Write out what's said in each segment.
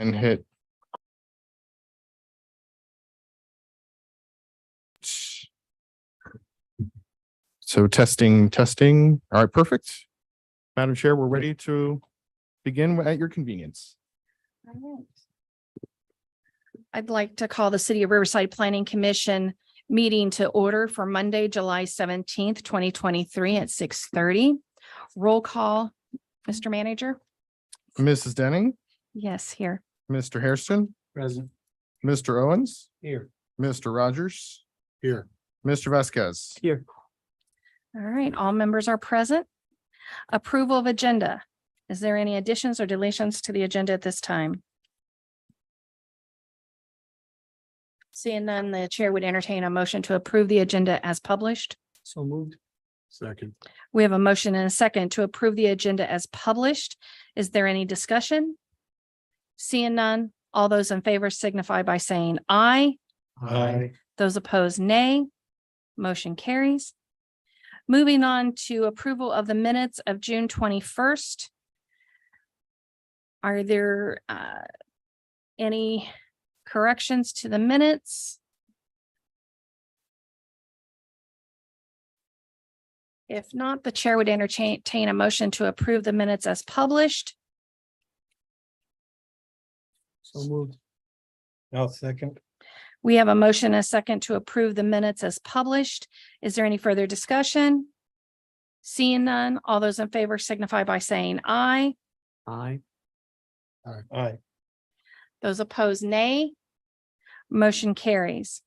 and hit so testing. All right, perfect. Madam Chair, we're ready to begin at your convenience. All right. I'd like to call the City of Riverside Planning Commission meeting to order for Monday, July 17th, 2023 at 6:30. Roll call, Mr. Manager. Mrs. Denning, Yes, here. Mr. Hairston, Present. Mr. Owens, Here. Mr. Rogers, Here. Mr. Vasquez. Here. All right, all members are present. Approval of agenda. Is there any additions or deletions to the agenda at this time? Seeing none, the chair would entertain a motion to approve the agenda as published. So moved. Second. We have a motion and a second to approve the agenda as published. Is there any discussion? Seeing none, all those in favor signify by saying aye. Aye. Those opposed, nay. Motion carries. Moving on to approval of the minutes of June 21st. Are there any corrections to the minutes? If not, the chair would entertain a motion to approve the minutes as published. So moved. I'll second. We have a motion and a second to approve the minutes as published. Is there any further discussion? Seeing none, all those in favor signify by saying aye. Aye. Aye. Aye. Those opposed, nay. Motion carries.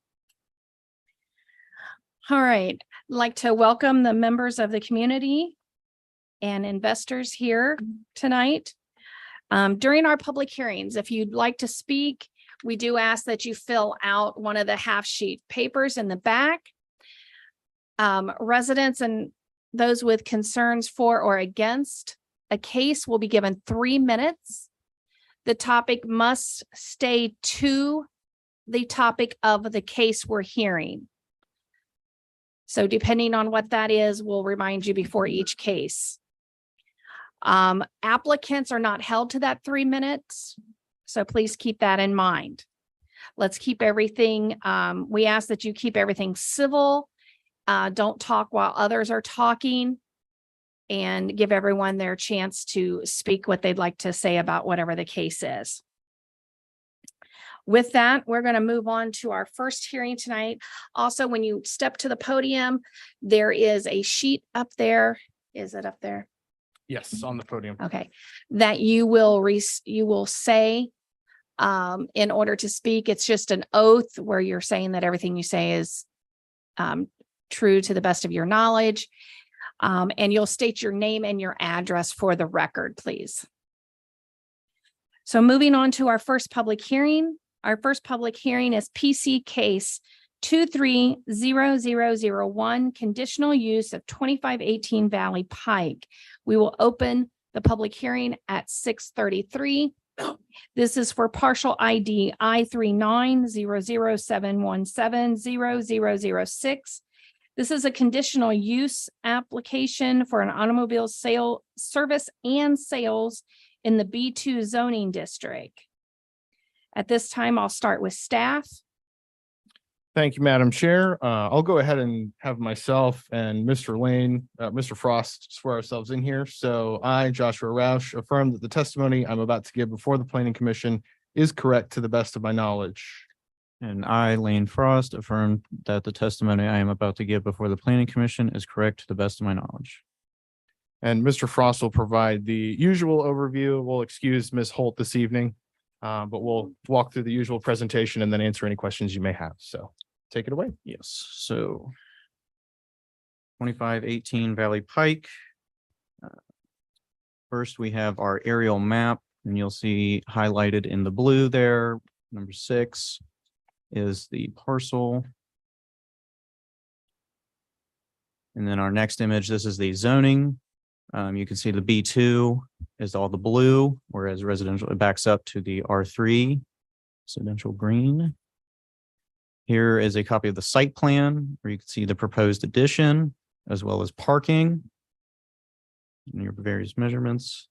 All right, I'd like to welcome the members of the community and investors here tonight. During our public hearings, if you'd like to speak, we do ask that you fill out one of the half sheet papers in the back. Residents and those with concerns for or against a case will be given 3 minutes. The topic must stay to the topic of the case we're hearing. So depending on what that is, we'll remind you before each case. Applicants are not held to that 3 minutes, so please keep that in mind. Let's keep everything, we ask that you keep everything civil. Don't talk while others are talking, and give everyone their chance to speak what they'd like to say about whatever the case is. With that, we're going to move on to our first hearing tonight. Also, when you step to the podium, there is a sheet up there. Is it up there? Yes, on the podium. Okay, that you will say in order to speak. It's just an oath where you're saying that everything you say is true to the best of your knowledge. And you'll state your name and your address for the record, please. So moving on to our first public hearing. Our first public hearing is PC case 230001, conditional use of 2518 Valley Pike. We will open the public hearing at 6:33. This is for partial ID I390071700006. This is a conditional use application for an automobile sale, service and sales in the B2 zoning district. At this time, I'll start with staff. Thank you, Madam Chair. I'll go ahead and have myself and Mr. Lane, Mr. Frost swear ourselves in here. So I, Joshua Roush, affirm that the testimony I'm about to give before the Planning Commission is correct to the best of my knowledge. And I, Lane Frost, affirm that the testimony I am about to give before the Planning Commission is correct to the best of my knowledge. And Mr. Frost will provide the usual overview. We'll excuse Ms. Holt this evening, but we'll walk through the usual presentation and then answer any questions you may have. So take it away. Yes, so 2518 Valley Pike. First, we have our aerial map, and you'll see highlighted in the blue there, number 6 is the parcel. And then our next image, this is the zoning. You can see the B2 is all the blue, whereas residential, it backs up to the R3, residential green. Here is a copy of the site plan where you can see the proposed addition as well as parking and your various measurements.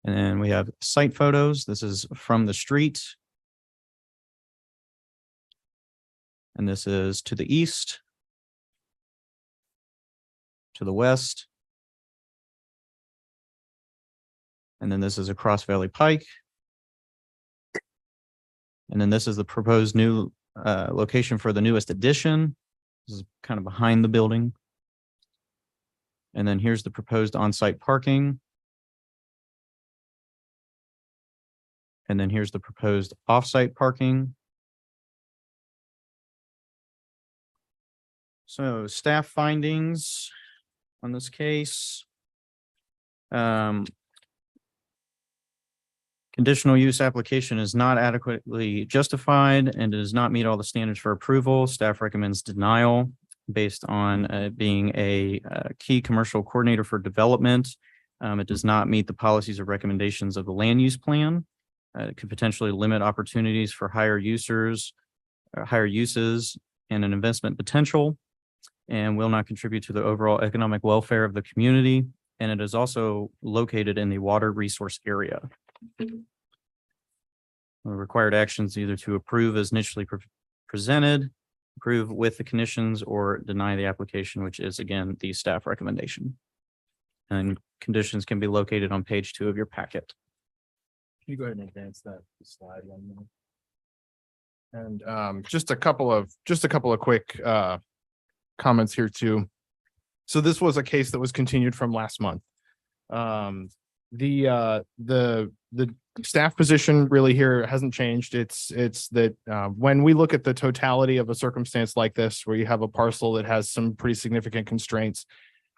And then we have site photos. This is from the street. And this is to the east, to the west. And then this is across Valley Pike. And then this is the proposed new location for the newest addition. This is kind of behind the building. And then here's the proposed on-site parking. And then here's the proposed off-site parking. So staff findings on this case. Conditional use application is not adequately justified and does not meet all the standards for approval. Staff recommends denial based on being a key commercial coordinator for development. It does not meet the policies or recommendations of the land use plan. It could potentially limit opportunities for higher uses and an investment potential, and will not contribute to the overall economic welfare of the community. And it is also located in the water resource area. The required actions either to approve as initially presented, approve with the conditions, or deny the application, which is again the staff recommendation. And conditions can be located on page 2 of your packet. Can you go ahead and advance that slide 1 minute? And just a couple of quick comments here too. So this was a case that was continued from last month. The staff position really here hasn't changed. It's that when we look at the totality of a circumstance like this, where you have a parcel that has some pretty significant constraints,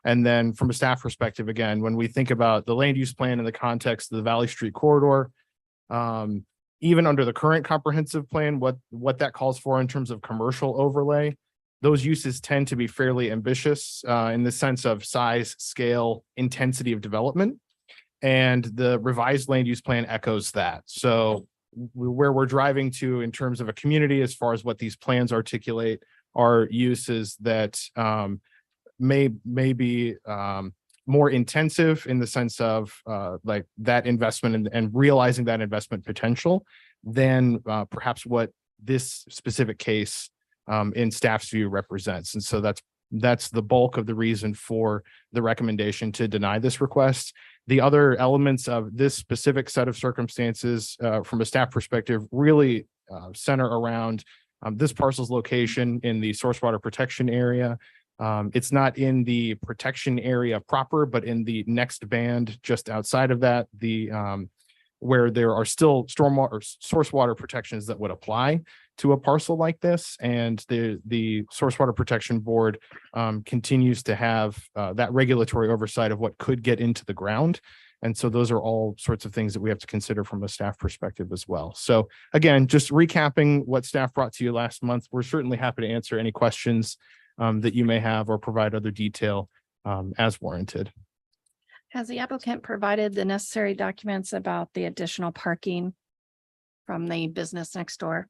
and then from a staff perspective, again, when we think about the land use plan in the context of the Valley Street corridor, even under the current comprehensive plan, what that calls for in terms of commercial overlay, those uses tend to be fairly ambitious in the sense of size, scale, intensity of development. And the revised land use plan echoes that. So where we're driving to in terms of a community, as far as what these plans articulate, are uses that may be more intensive in the sense of like that investment and realizing that investment potential than perhaps what this specific case in staff's view represents. And so that's the bulk of the reason for the recommendation to deny this request. The other elements of this specific set of circumstances from a staff perspective really center around this parcel's location in the source water protection area. It's not in the protection area proper, but in the next band just outside of that, where there are still stormwater or source water protections that would apply to a parcel like this. And the Source Water Protection Board continues to have that regulatory oversight of what could get into the ground. And so those are all sorts of things that we have to consider from a staff perspective as well. So again, just recapping what staff brought to you last month, we're certainly happy to answer any questions that you may have or provide other detail as warranted. Has the applicant provided the necessary documents about the additional parking from the business next door?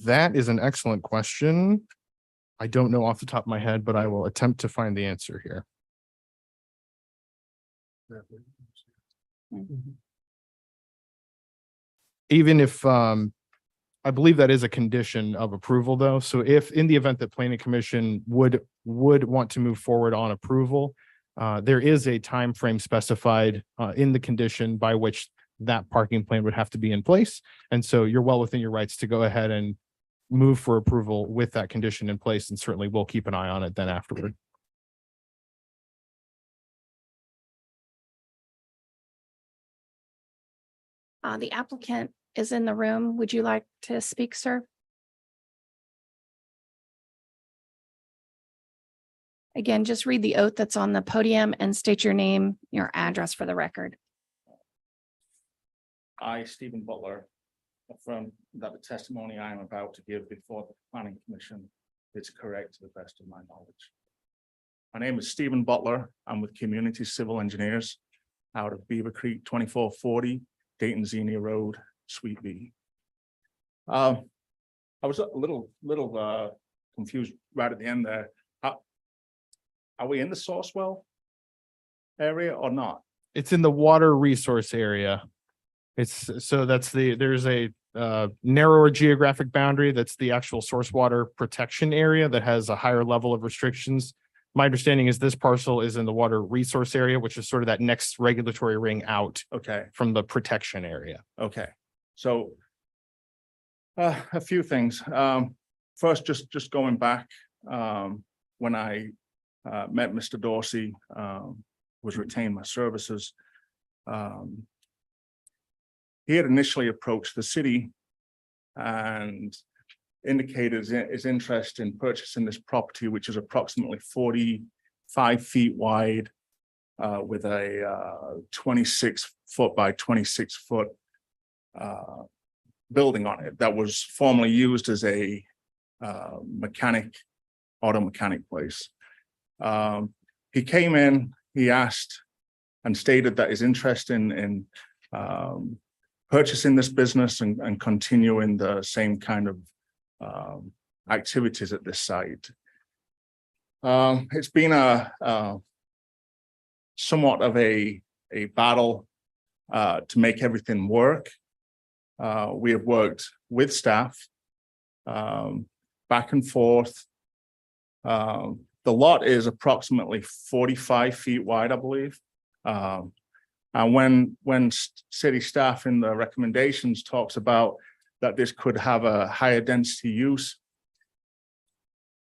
That is an excellent question. I don't know off the top of my head, but I will attempt to find the answer here. Even if, I believe that is a condition of approval though. So if in the event that planning commission would want to move forward on approval, there is a time frame specified in the condition by which that parking plan would have to be in place. And so you're well within your rights to go ahead and move for approval with that condition in place. And certainly we'll keep an eye on it then afterward. The applicant is in the room. Would you like to speak, sir? Again, just read the oath that's on the podium and state your name, your address for the record. I, Stephen Butler, affirm that the testimony I am about to give before the planning commission is correct to the best of my knowledge. My name is Stephen Butler. I'm with Community Civil Engineers out of Beaver Creek, 2440 Dayton Xenia Road, Suite B. I was a little confused right at the end there. Are we in the source well area or not? It's in the water resource area. There's a narrower geographic boundary. That's the actual source water protection area that has a higher level of restrictions. My understanding is this parcel is in the water resource area, which is sort of that next regulatory ring out Okay, from the protection area. okay. So a few things. First, just going back, when I met Mr. Dorsey, was retained my services. He had initially approached the city and indicated his interest in purchasing this property, which is approximately 45 feet wide, with a 26-foot by 26-foot building on it that was formerly used as a auto mechanic place. He came in, he asked and stated that his interest in purchasing this business and continuing the same kind of activities at this site. It's been a somewhat of a battle to make everything work. We have worked with staff back and forth. The lot is approximately 45 feet wide, I believe. And when city staff in the recommendations talks about that this could have a higher density use,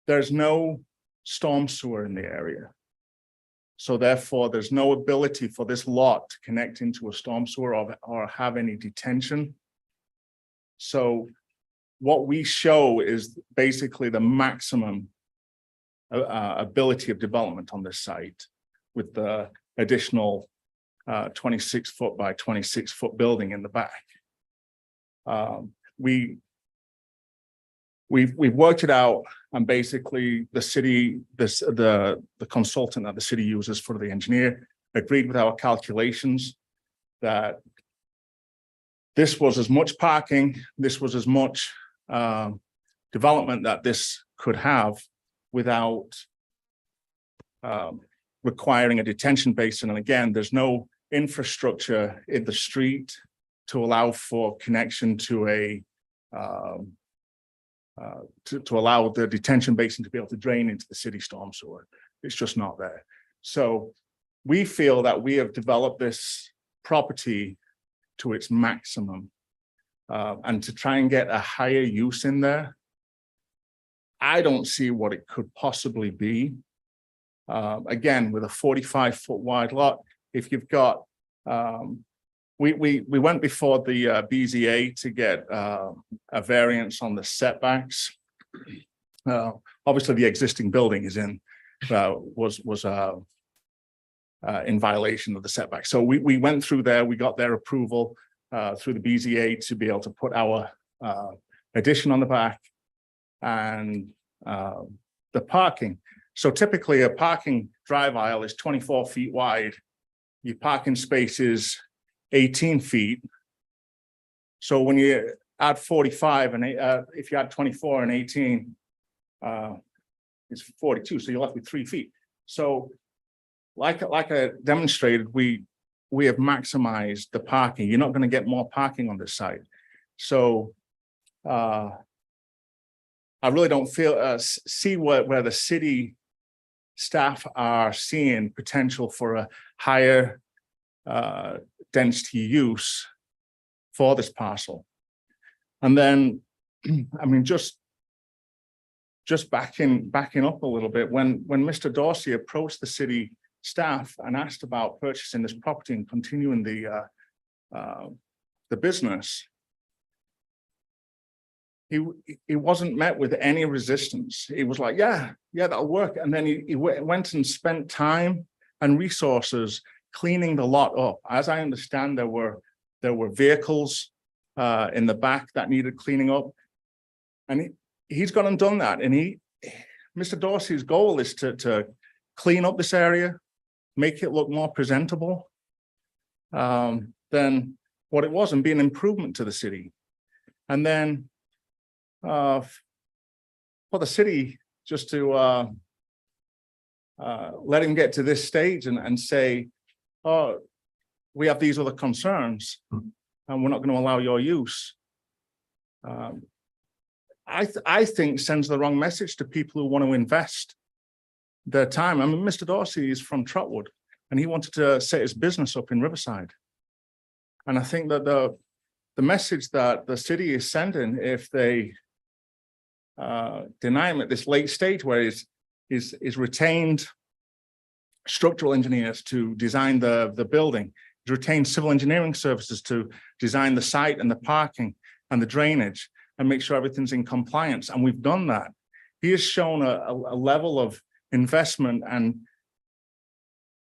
there's no storm sewer in the area. So therefore, there's no ability for this lot to connect into a storm sewer or have any detention. So what we show is basically the maximum ability of development on this site with the additional 26-foot by 26-foot building in the back. We've worked it out, and basically the city, the consultant that the city uses for the engineer agreed with our calculations that this was as much parking, this was as much development that this could have without requiring a detention basin. And again, there's no infrastructure in the street to allow for connection to a to allow the detention basin to be able to drain into the city storm sewer. It's just not there. So we feel that we have developed this property to its maximum, and to try and get a higher use in there, I don't see what it could possibly be. Again, with a 45-foot wide lot, if you've got, we went before the BZA to get a variance on the setbacks. Obviously, the existing building is in violation of the setback. So we went through there, we got their approval through the BZA to be able to put our addition on the back and the parking. So typically a parking drive aisle is 24 feet wide. Your parking space is 18 feet. So when you add 45 and if you add 24 and 18, it's 42. So you're left with 3 feet. So like I demonstrated, we have maximized the parking. You're not going to get more parking on this site. So I really don't see where the city staff are seeing potential for a higher density use for this parcel. And then, I mean, just backing up a little bit, when Mr. Dorsey approached the city staff and asked about purchasing this property and continuing the business, he wasn't met with any resistance. He was like, yeah, that'll work. And then he went and spent time and resources cleaning the lot up. As I understand, there were vehicles in the back that needed cleaning up, and he's gone and done that. And Mr. Dorsey's goal is to clean up this area, make it look more presentable than what it was, and be an improvement to the city. And then for the city just to let him get to this stage and say, oh, we have these other concerns and we're not going to allow your use. I think sends the wrong message to people who want to invest their time. I mean, Mr. Dorsey is from Trotwood and he wanted to set his business up in Riverside. And I think that the message that the city is sending, if they deny him at this late stage where is retained structural engineers to design the building, retained civil engineering services to design the site and the parking and the drainage and make sure everything's in compliance. And we've done that. He has shown a level of investment and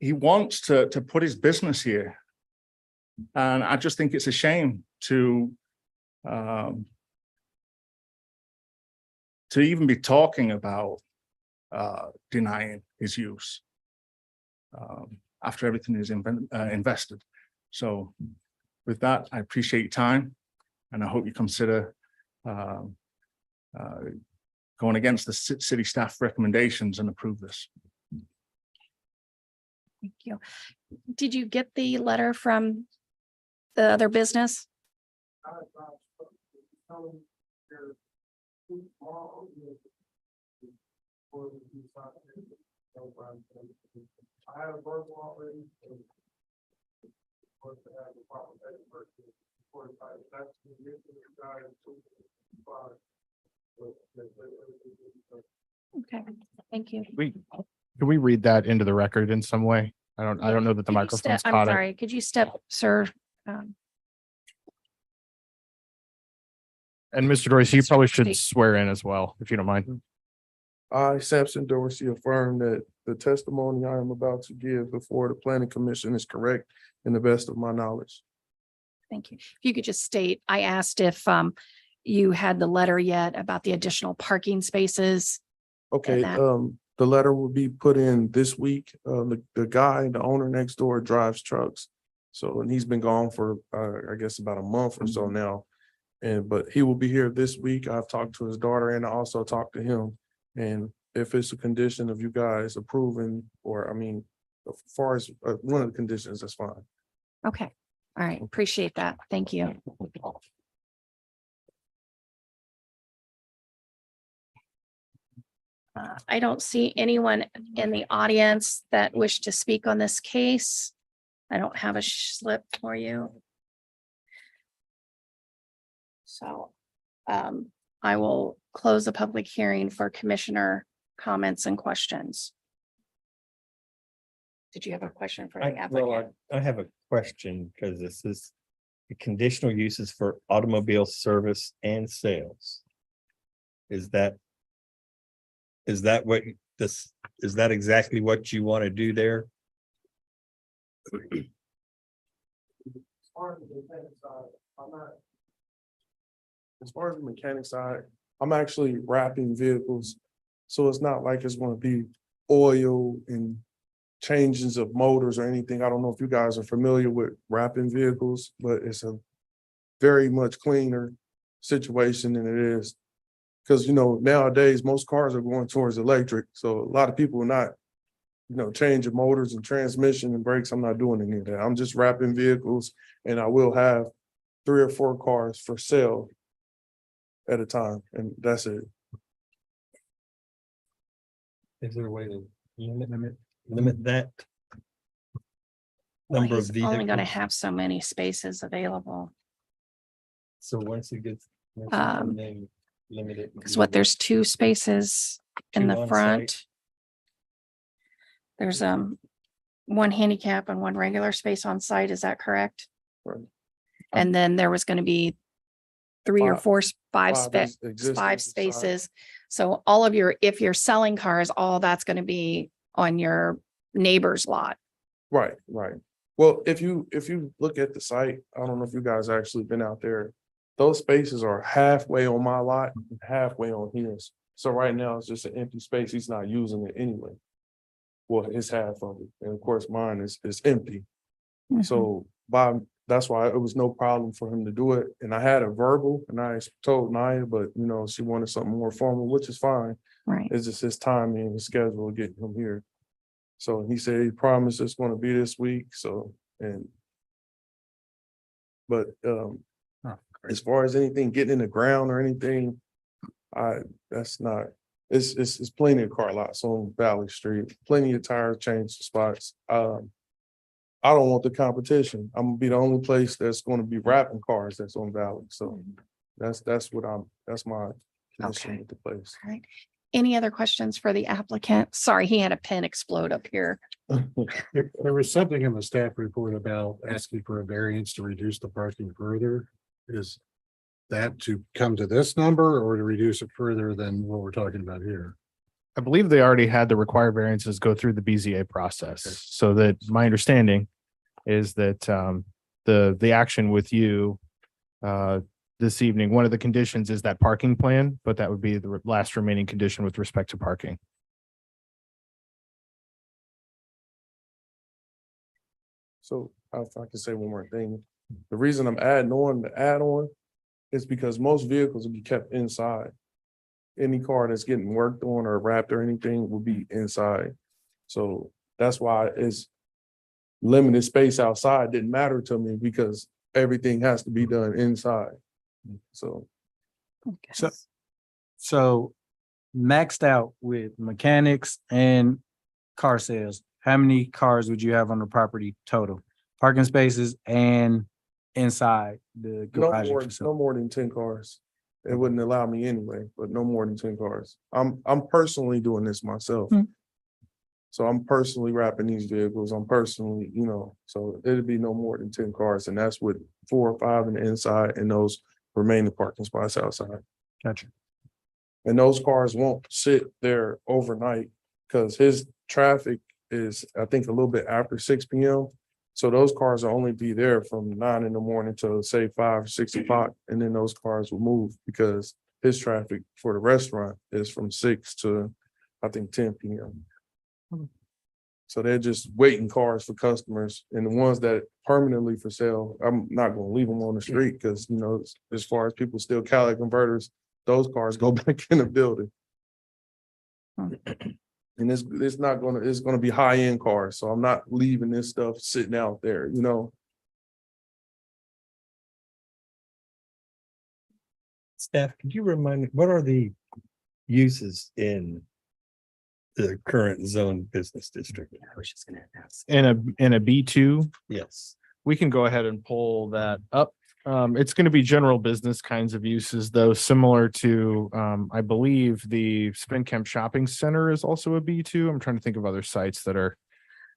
he wants to put his business here. And I just think it's a shame to even be talking about denying his use after everything is invested. So with that, I appreciate your time and I hope you consider going against the city staff recommendations and approve this. Thank you. Did you get the letter from the other business? Okay, thank you. Can we read that into the record in some way? I don't know that the Could you microphone's step- caught I'm it. sorry, could you step, sir? And Mr. Dorsey, you probably should State. swear in as well, if you don't mind. I, Sampson Dorsey, affirm that the testimony I am about to give before the planning commission is correct in the best of my knowledge. Thank you. If you could just state, I asked if you had the letter yet about the additional parking spaces. Okay, that- the letter will be put in this week. The guy, the owner next door drives trucks. So, and he's been gone for, I guess about a month or so now. But he will be here this week. I've talked to his daughter and I also talked to him. And if it's a condition of you guys approving, or I mean, as far as one of the conditions, that's fine. Okay, all right, appreciate that. Thank you. I don't see anyone in the audience that wish to speak on this case. I don't have a slip for you. So I will close the public hearing for commissioner comments and questions. Did you have a question for the applicant? I have a question because this is the conditional uses for automobile service and sales. Is that what this, is that exactly what you want to do there? As far as the mechanic side, I'm actually wrapping vehicles. So it's not like it's gonna be oil and changes of motors or anything. I don't know if you guys are familiar with wrapping vehicles, but it's a very much cleaner situation than it is. Cause you know, nowadays, most cars are going towards electric. So a lot of people are not, changing motors and transmission and brakes. I'm not doing any of that. I'm just wrapping vehicles and I will have 3 or 4 cars for sale at a time, and that's it. Is there a way to limit that? Well, Number of he's only gonna vehicles? have so many spaces available. So once it gets. Limit it. Because what, there's 2 spaces in Two the on front. site. There's 1 handicap and 1 regular space on site, is that correct? Right. And then there was gonna be 3 or Five- 4, 5 existing 5 on the side. spaces. So all of your, if you're selling cars, all that's gonna be on your neighbor's lot. Right. Well, if you look at the site, I don't know if you guys actually been out there. Those spaces are halfway on my lot, and halfway on his. So right now it's just an empty space. He's not using it anyway. Well, his half of it, and of course mine is empty. Mhm. So that's why it was no problem for him to do it. And I had a verbal and I told Naya, but she wanted something more formal, which is fine. Right, It's just his timing and his schedule of getting him here. So he said he promised it's gonna be this week, so, and But as far as anything getting in the ground or anything, that's not, it's plenty of car lots on Valley Street, plenty of tire change spots. I don't want the competition. I'm gonna be the only place that's gonna be wrapping cars that's on Valley. So that's my connection Okay. with the place. All right. Any other questions for the applicant? Sorry, he had a pen explode up here. There was something in the staff report about asking for a variance to reduce the parking further. Is that to come to this number or to reduce it further than what we're talking about here? I believe they already had the required variances go through the BZA process. Okay. So that my understanding is that the action with you this evening, one of the conditions is that parking plan, but that would be the last remaining condition with respect to parking. So if I can say one more thing, the reason I'm adding on the add-on is because most vehicles will be kept inside. Any car that's getting worked on or wrapped or anything will be inside. So that's why it's limited space outside didn't matter to me because everything has to be done inside. So Okay. So maxed out with mechanics and car sales, how many cars would you have on the property total? Parking spaces and inside the garage facility? no more than 10 cars. It wouldn't allow me anyway, but no more than 10 cars. I'm personally doing this myself. Hmm. So I'm personally wrapping these vehicles. I'm personally, so it'd be no more than 10 cars, and that's with 4 or 5 in the inside and those remaining parking spots outside. Gotcha. And those cars won't sit there overnight because his traffic is, I think, a little bit after 6 p.m. So those cars will only be there from 9 in the morning to say 5 or 6 o'clock. And then those cars will move because his traffic for the restaurant is from 6 to, I think, 10 p.m. So they're just waiting cars for customers, and the ones that permanently for sale, I'm not gonna leave them on the street because, as far as people still catalytic converters, those cars go back in the building. Hmm. And it's gonna be high-end cars, so I'm not leaving this stuff sitting out there, Staff, could you remind me, what are the uses in the current zone business district? I was just gonna ask. In a B2, Yes. we can go ahead and pull that up. It's going to be general business kinds of uses, though, similar to, I believe the Spincamp Shopping Center is also a B2. I'm trying to think of other sites that are,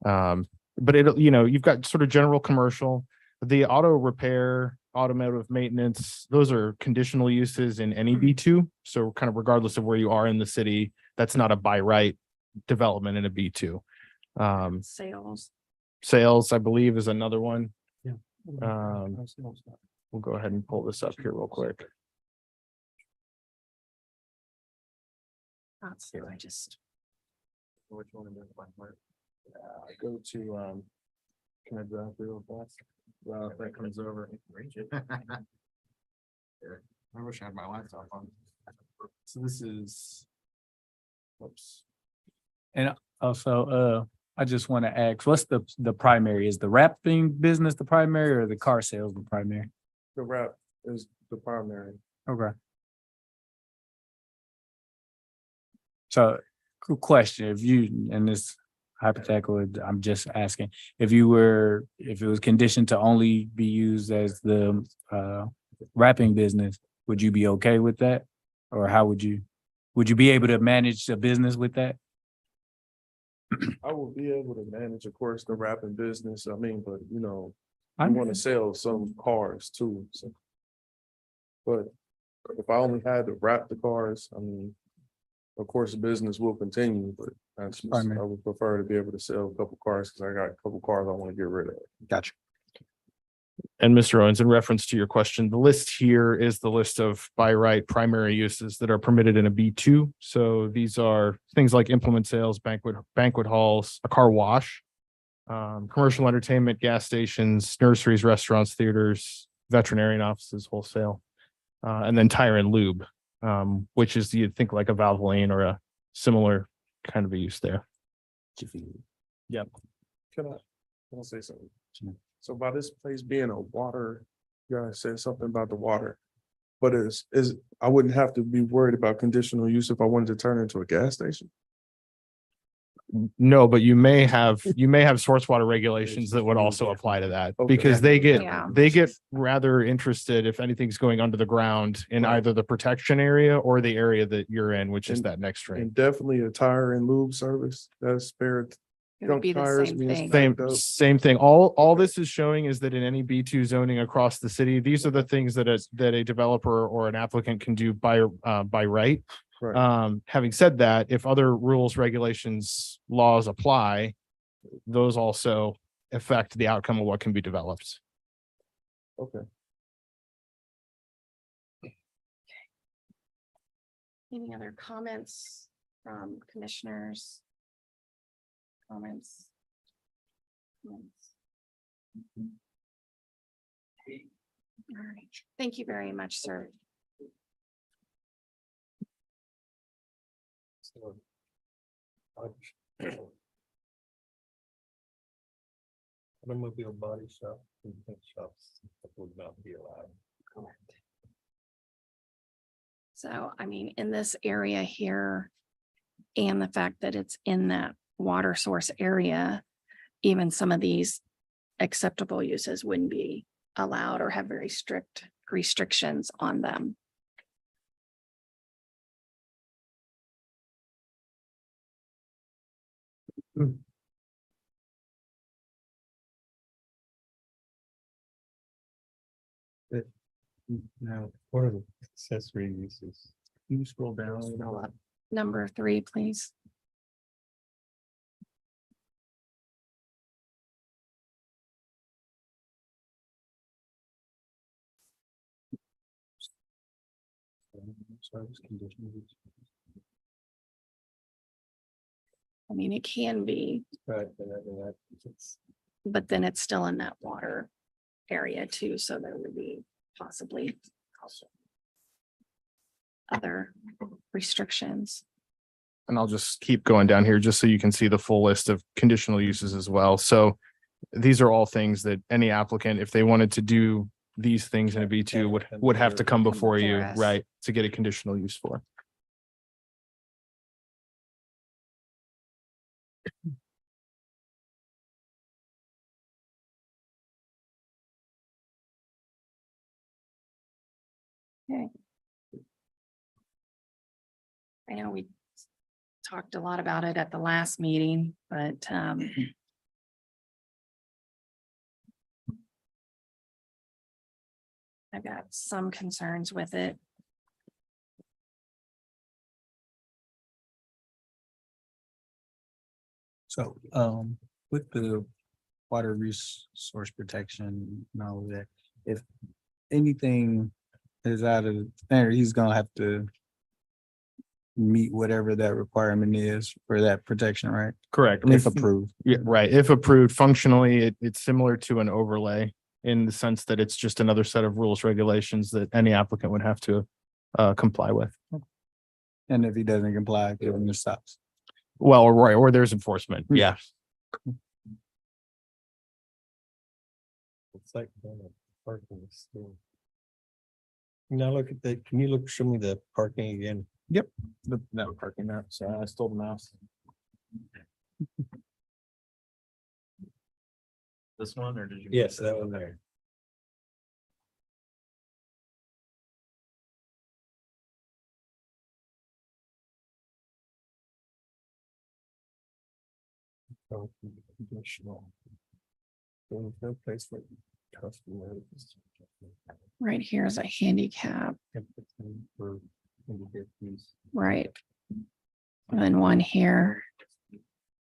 but you've got sort of general commercial, the auto repair, automotive maintenance, those are conditional uses in any B2. So kind of regardless of where you are in the city, that's not a by right development in a B2. Sales, I believe, is another one. We'll go ahead and pull this up here real quick. I just. Which one am I go to, can I drive through real fast? Well, if that comes over. I wish I had my laptop on. So this is. Whoops. Also, I just want to ask, what's the primary? Is the wrapping business the primary or the car sales the primary? The wrap is the primary. Okay. So, good question. If you, and this hypothetical, I'm just asking, if it was conditioned to only be used as the wrapping business, would you be okay with that? Or how would you be able to manage a business with that? I will be able to manage, of course, the wrapping business. I mean, but I I want to sell some cars too, so. But if I only had to wrap the cars, I mean, of course, the business will continue, but I would prefer to be able to sell a couple cars because I got a couple cars I want to get rid of. Gotcha. And Mr. Owens, in reference to your question, the list here is the list of by right primary uses that are permitted in a B2. So these are things like implement sales, banquet halls, a car wash, commercial entertainment, gas stations, nurseries, restaurants, theaters, veterinarian offices, wholesale, and then tire and lube, which is, you'd think like a Valvoline or a similar kind of a use there. Yep. Can I say something? So by this place being a water You guys said something about the water. But I wouldn't have to be worried about conditional use if I wanted to turn it into a gas station. No, but you may have source water regulations that would also apply to that Okay. because they Yeah. get rather interested if anything's going under the ground in Right. either the protection area or the area that you're in, which is And- that next ring. And definitely a tire and lube service, that's spared. It would be the Tires same being thing. Same, backed up. same thing. All this is showing is that in any B2 zoning across the city, these are the things that a developer or an applicant can do by right. Right. Having said that, if other rules, regulations, laws apply, those also affect the outcome of what can be developed. Okay. Any other comments from commissioners? Comments? Comments? All right, thank you very much, sir. So, automobile body shop and paint shops would not be allowed. Correct. So, I mean, in this area here, and the fact that it's in that water source area, even some of these acceptable uses wouldn't be allowed or have very strict restrictions on them. Now, what are the accessory uses? Can you scroll down? Number 3, please. Service conditions. I mean, it can be, Right, and it's but then it's still in that water area too, so there would be possibly also other restrictions. And I'll just keep going down here just so you can see the full list of conditional uses as well. So these are all things that any applicant, if they wanted to do these things in a B2 would have to come before you, before us. right, to get a conditional use for. Okay. I know we talked a lot about it at the last meeting, but I've got some concerns with it. So, with the water resource protection and all of that, if anything is out of standard, he's gonna have to meet whatever that requirement is for that protection, right? Correct. If approved. Yeah, right. If approved functionally, it's similar to an overlay in the sense that it's just another set of rules, regulations that any applicant would have to comply with. And if he doesn't comply, give him the stops. Well, right, or there's enforcement. Yeah. It's like parking still. Now look at that. Can you show me the parking again? No parking there. So I stole the mouse. This one, or did you? Yes, that one there. Conditional. There's no place for customers. Right here is a handicap, For handicap use. right? And then one here.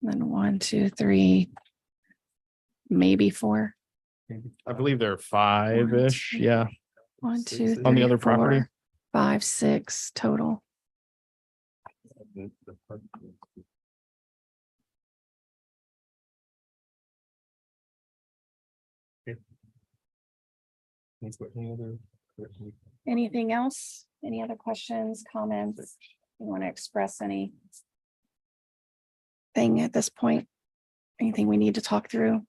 Then 1, 2, 3. Maybe 4. I believe there are 5-ish. Yeah. 1, 2, 3. On the other property? 4, 5, 6 total. The parking. Any other? Anything else? Any other questions, comments? You want to express any thing at this point? Anything we need to talk through?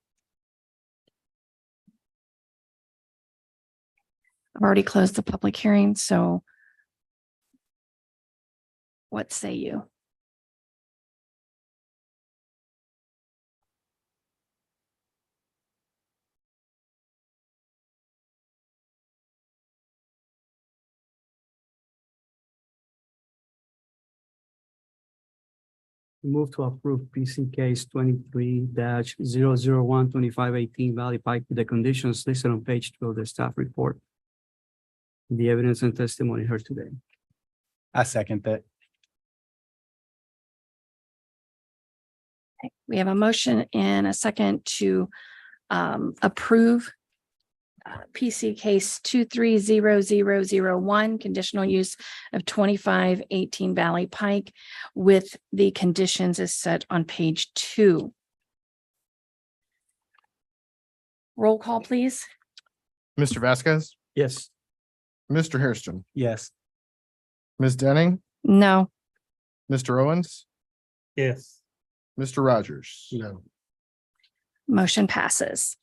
I've already closed the public hearing, so what say you? Move to approve PC case 23-001-2518 Valley Pike with the conditions listed on page 2 of the staff report. The evidence and testimony heard today. I second that. We have a motion and a second to approve PC case 23-001, conditional use of 2518 Valley Pike with the conditions as set on page 2. Roll call, please. Mr. Vasquez, Yes. Mr. Hairston, Yes. Ms. Denning, No. Mr. Owens, Yes. Mr. Rogers. No. Motion passes.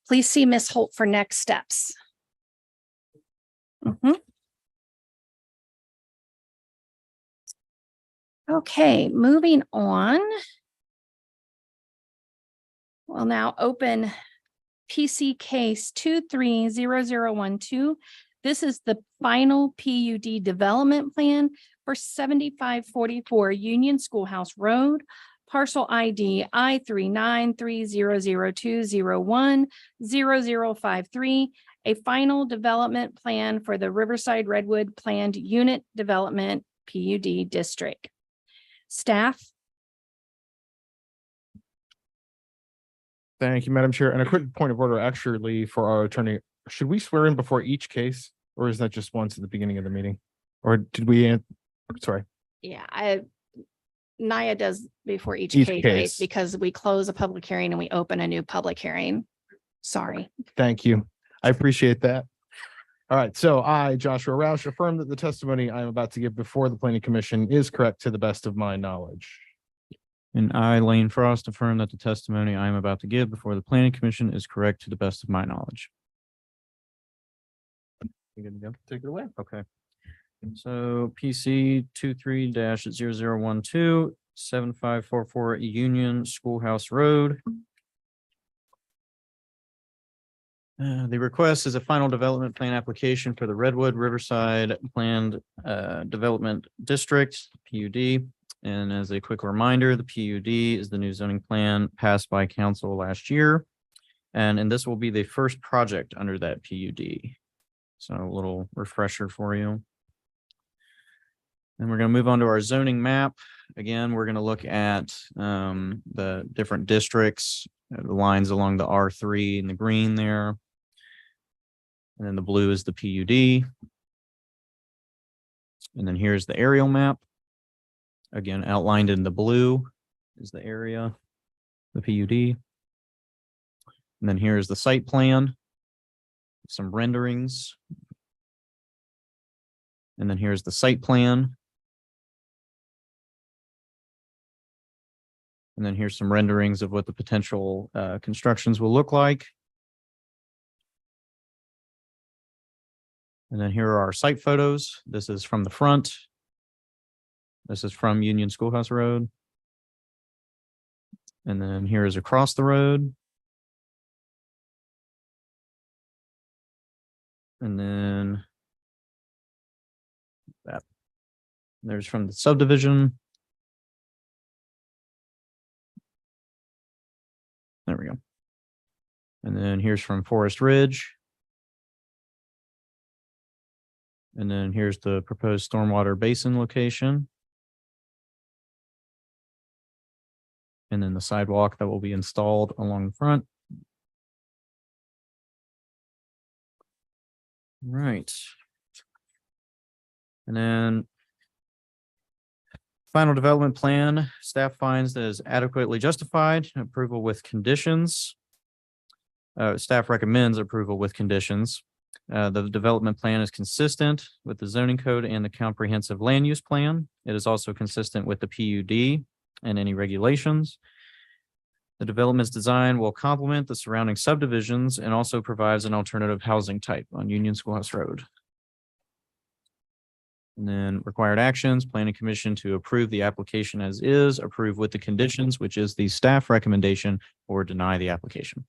Please see Ms. Holt for next steps. Okay, moving on. We'll now open PC case 230012. This is the final PUD development plan for 7544 Union Schoolhouse Road, parcel ID I393002010053, a final development plan for the Riverside Redwood Planned Unit Development PUD District. Staff? Thank you, Madam Chair. And a quick point of order, actually, for our attorney, should we swear in before each case? Or is that just once at the beginning of the meeting? Or did we, sorry, Yeah, Naya does before each Each case case. because we close a public hearing and we open a new public hearing. Sorry. thank you. I appreciate that. All right, so I, Joshua Roush, affirm that the testimony I'm about to give before the planning commission is correct to the best of my knowledge. And I, Lane Frost, affirm that the testimony I am about to give before the planning commission is correct to the best of my knowledge. You good to go? Take it away. Okay. So PC 23-0012, 7544 Union Schoolhouse Road. The request is a final development plan application for the Redwood Riverside Planned Development District, PUD. And as a quick reminder, the PUD is the new zoning plan passed by council last year. And this will be the first project under that PUD. So a little refresher for you. And we're going to move on to our zoning map. Again, we're going to look at the different districts, the lines along the R3 in the green there. And then the blue is the PUD. And then here's the aerial map. Again, outlined in the blue is the area, the PUD. And then here's the site plan, some renderings. And then here's the site plan. And then here's some renderings of what the potential constructions will look like. And then here are our site photos. This is from the front. This is from Union Schoolhouse Road. And then here is across the road. And then that. There's from the subdivision. There we go. And then here's from Forest Ridge. And then here's the proposed stormwater basin location. And then the sidewalk that will be installed along the front. Right. And then final development plan, staff finds that is adequately justified, approval with conditions. Staff recommends approval with conditions. The development plan is consistent with the zoning code and the comprehensive land use plan. It is also consistent with the PUD and any regulations. The development's design will complement the surrounding subdivisions and also provides an alternative housing type on Union Schoolhouse Road. And then required actions, planning commission to approve the application as is, approve with the conditions, which is the staff recommendation, or deny the application.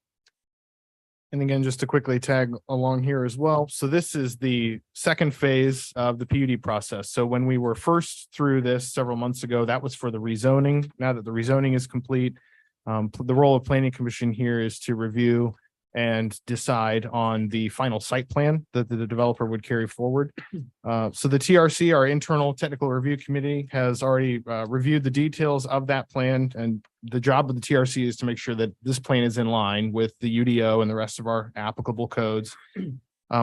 And again, just to quickly tag along here as well. So this is the second phase of the PUD process. So when we were first through this several months ago, that was for the rezoning. Now that the rezoning is complete, the role of planning commission here is to review and decide on the final site plan that the developer would carry forward. So the TRC, our internal technical review committee, has already reviewed the details of that plan. And the job of the TRC is to make sure that this plan is in line with the UDO and the rest of our applicable codes.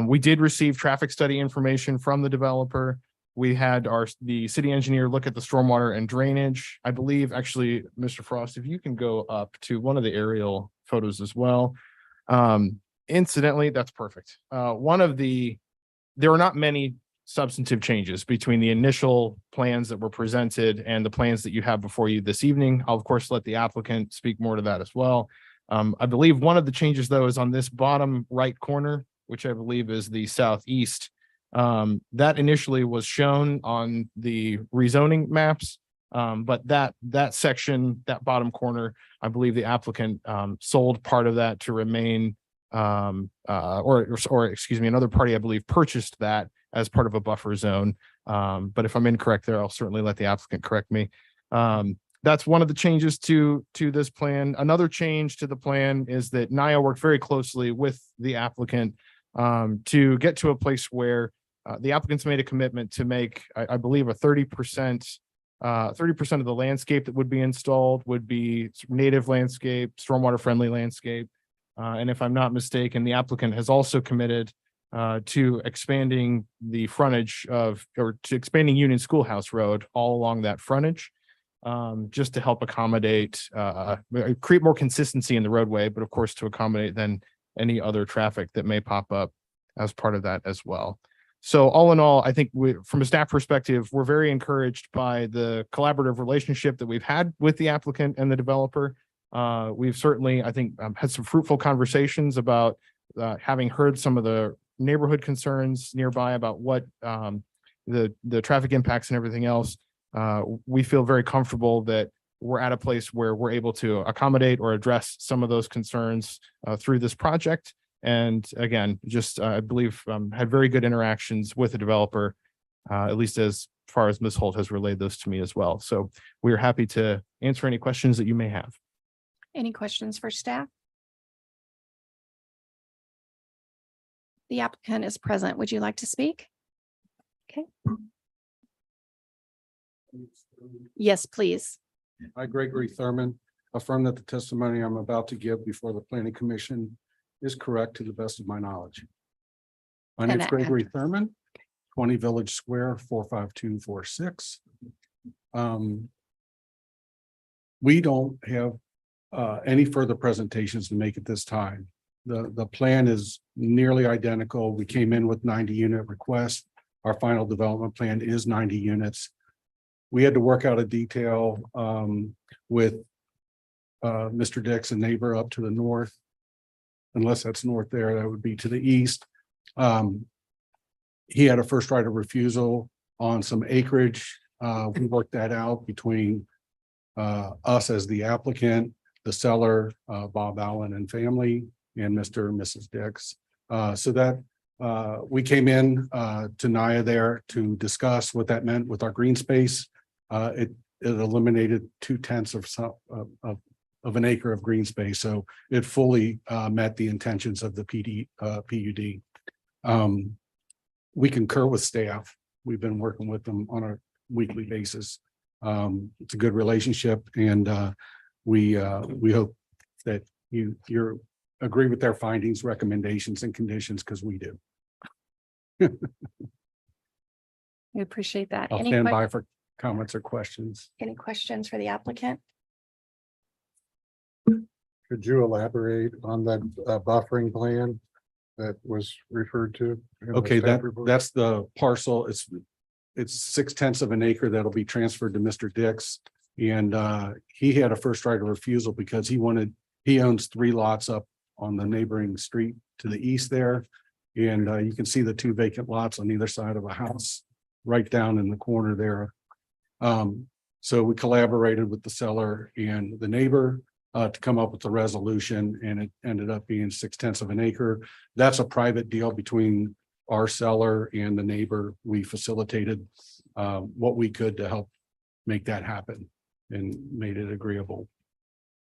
We did receive traffic study information from the developer. We had the city engineer look at the stormwater and drainage. I believe, actually, Mr. Frost, if you can go up to one of the aerial photos as well. Incidentally, that's perfect. There are not many substantive changes between the initial plans that were presented and the plans that you have before you this evening. I'll of course let the applicant speak more to that as well. I believe one of the changes though is on this bottom right corner, which I believe is the southeast. That initially was shown on the rezoning maps. But that section, that bottom corner, I believe the applicant sold part of that to remain or excuse me, another party, I believe, purchased that as part of a buffer zone. But if I'm incorrect there, I'll certainly let the applicant correct me. That's one of the changes to this plan. Another change to the plan is that NIA worked very closely with the applicant to get to a place where the applicants made a commitment to make, I believe, a 30% of the landscape that would be installed would be native landscape, stormwater friendly landscape. And if I'm not mistaken, the applicant has also committed to expanding the frontage to expanding Union Schoolhouse Road all along that frontage. Just to help accommodate, create more consistency in the roadway, but of course to accommodate then any other traffic that may pop up as part of that as well. So all in all, I think from a staff perspective, we're very encouraged by the collaborative relationship that we've had with the applicant and the developer. We've certainly, I think, had some fruitful conversations about having heard some of the neighborhood concerns nearby about what the traffic impacts and everything else. We feel very comfortable that we're at a place where we're able to accommodate or address some of those concerns through this project. And again, just I believe had very good interactions with the developer, at least as far as Ms. Holt has relayed those to me as well. So we are happy to answer any questions that you may have. Any questions for staff? The applicant is present. Would you like to speak? Okay. Yes, please. I, Gregory Thurman, affirm that the testimony I'm about to give before the planning commission is correct to the best of my knowledge. My name is And Gregory Thurman, 20 Village Square, 45246. We don't have any further presentations to make at this time. The plan is nearly identical. We came in with 90 unit request. Our final development plan is 90 units. We had to work out a detail with Mr. Dix, a neighbor up to the north. Unless that's north there, that would be to the east. He had a first right of refusal on some acreage. We worked that out between us as the applicant, the seller, Bob Allen and family, and Mr. and Mrs. Dix. So that we came in to NIA there to discuss what that meant with our green space. It eliminated 2/10 of an acre of green space, so it fully met the intentions of the PUD. We concur with staff. We've been working with them on a weekly basis. It's a good relationship, and we hope that you agree with their findings, recommendations, and conditions, because we do. We appreciate that. I'll stand by for comments or questions. Any questions for the applicant? Could you elaborate on that buffering plan that was referred to? Okay, that's the parcel. It's 6/10 of an acre that'll be transferred to Mr. Dix. And he had a first right of refusal because he owns 3 lots up on the neighboring street to the east there. And you can see the 2 vacant lots on either side of a house, right down in the corner there. So we collaborated with the seller and the neighbor to come up with the resolution, and it ended up being 6/10 of an acre. That's a private deal between our seller and the neighbor. We facilitated what we could to help make that happen and made it agreeable.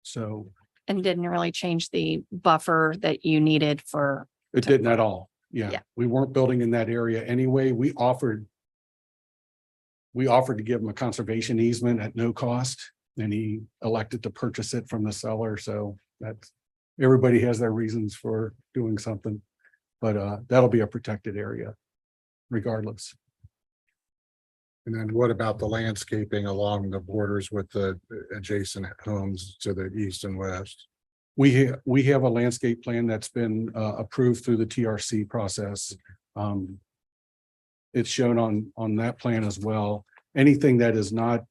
So And didn't really change the buffer that you needed for, it didn't at all. Yeah. Yeah, we weren't building in that area anyway. We offered to give him a conservation easement at no cost, and he elected to purchase it from the seller. So that's, everybody has their reasons for doing something. But that'll be a protected area regardless. And then what about the landscaping along the borders with the adjacent homes to the east and west? We have a landscape plan that's been approved through the TRC process. It's shown on that plan as well. Anything that is not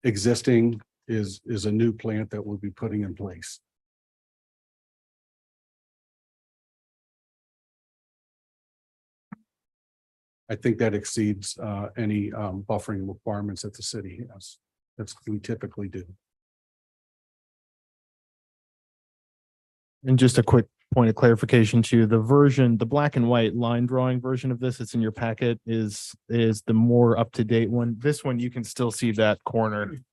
existing is a new plant that we'll be putting in place. I think that exceeds any buffering requirements that the city has. That's what we typically do. And just a quick point of clarification too, the black and white line drawing version of this, it's in your packet, is the more up-to-date one. This one, you can still see that corner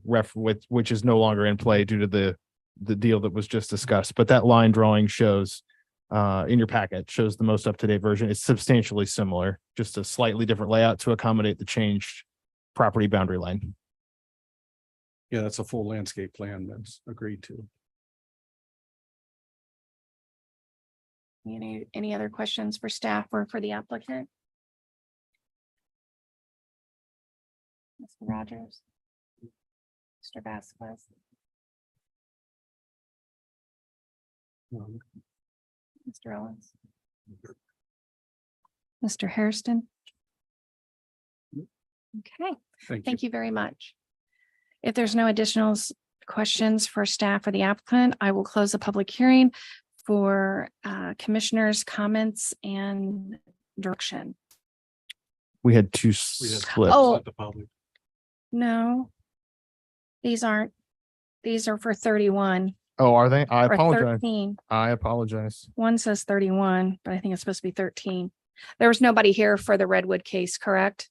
which is no longer in play due to the deal that was just discussed. But that line drawing shows in your packet, shows the most up-to-date version. It's substantially similar, just a slightly different layout to accommodate the changed property boundary line. Yeah, that's a full landscape plan that's agreed to. any other questions for staff or for the applicant? Mr. Rogers? Mr. Vasquez? Mr. Owens? Mr. Hairston? Okay, thank you very much. If there's no additional questions for staff or the applicant, I will close the public hearing for commissioners' comments and direction. We had two We had slips. Oh. let the public. No. These aren't, these are for 31 Oh, are they? I or apologize. 13. I apologize. One says 31, but I think it's supposed to be 13. There was nobody here for the Redwood case, correct?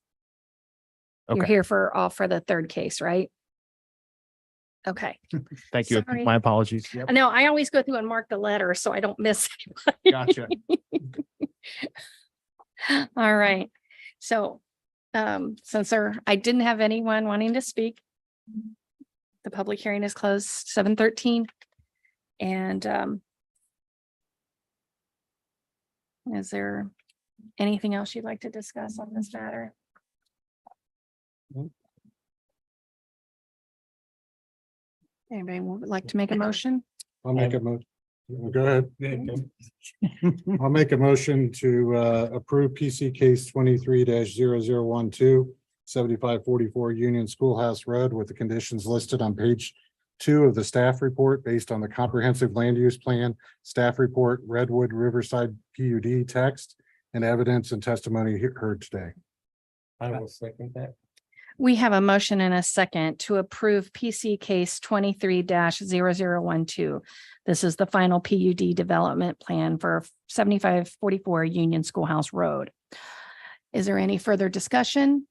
You're Okay, here for all for the third case, right? Okay. thank you. Sorry. My apologies. Yep. No, I always go through and mark the letter so I don't miss anybody. Gotcha. All right. So, since I didn't have anyone wanting to speak, the public hearing is closed 7:13. And, is there anything else you'd like to discuss on this matter? Anybody would like to make a motion? I'll make a go ahead. I'll make a motion to approve PC case 23-0012, 7544 Union Schoolhouse Road with the conditions listed on page 2 of the staff report based on the comprehensive land use plan, staff report, Redwood Riverside PUD text, and evidence and testimony heard today. I will second that. We have a motion and a second to approve PC case 23-0012. This is the final PUD development plan for 7544 Union Schoolhouse Road. Is there any further discussion?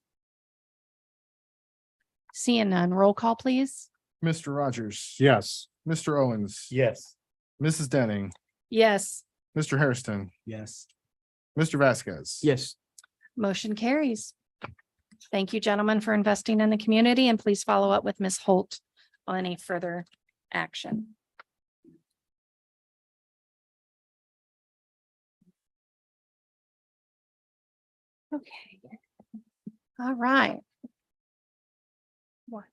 Seeing none, roll call, please. Mr. Rogers. Yes. Mr. Owens. Yes. Mrs. Denning. Yes, Mr. Hairston. Yes. Mr. Vasquez. Yes. motion carries. Thank you, gentlemen, for investing in the community, and please follow up with Ms. Holt on any further action. Okay. All right. What?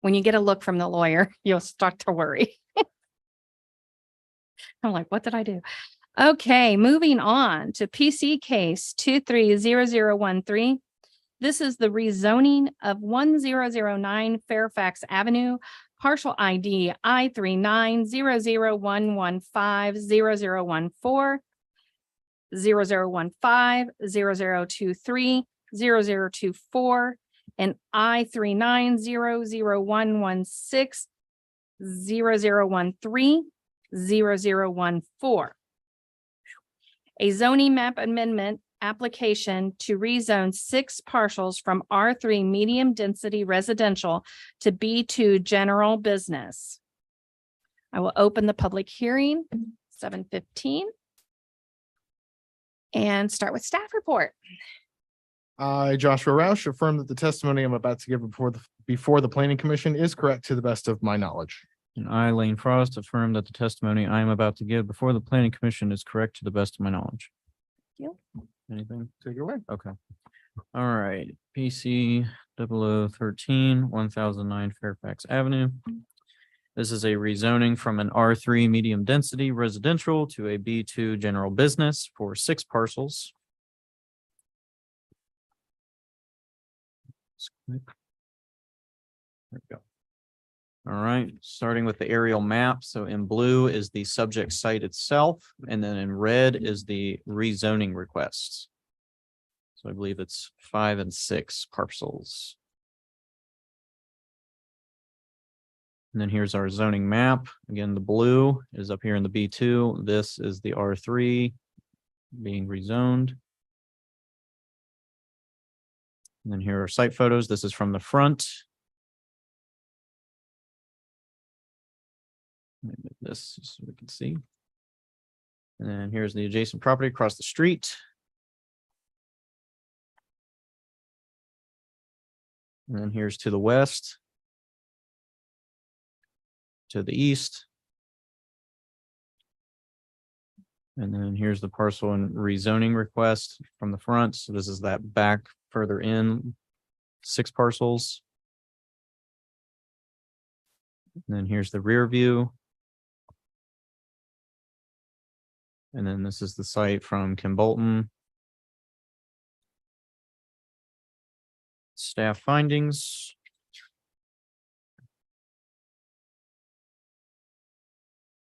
When you get a look from the lawyer, you'll start to worry. I'm like, what did I do? Okay, moving on to PC case 230013. This is the rezoning of 1009 Fairfax Avenue, partial ID I390011500014, 0015, 0023, 0024, and I3900116013, 0014. A zoning map amendment application to rezone 6 parcels from R3 medium density residential to B2 general business. I will open the public hearing, 7:15. And start with staff report. I, Joshua Roush, affirm that the testimony I'm about to give before the planning commission is correct to the best of my knowledge. And I, Lane Frost, affirm that the testimony I am about to give before the planning commission is correct to the best of my knowledge. Thank Anything? Take it away. Okay. All right. PC 0013, 1009 Fairfax Avenue. This is a rezoning from an R3 medium density residential to a B2 general business for 6 parcels. There we go. All right, starting with the aerial map. So in blue is the subject site itself, and then in red is the rezoning requests. So I believe it's 5 and 6 parcels. And then here's our zoning map. Again, the blue is up here in the B2. This is the R3 being rezoned. And then here are site photos. This is from the front. Let me move this so we can see. And then here's the adjacent property across the street. And then here's to the west. To the east. And then here's the parcel and rezoning request from the front. So this is that back further in 6 parcels. And then here's the rear view. And then this is the site from Kim Bolton. Staff findings.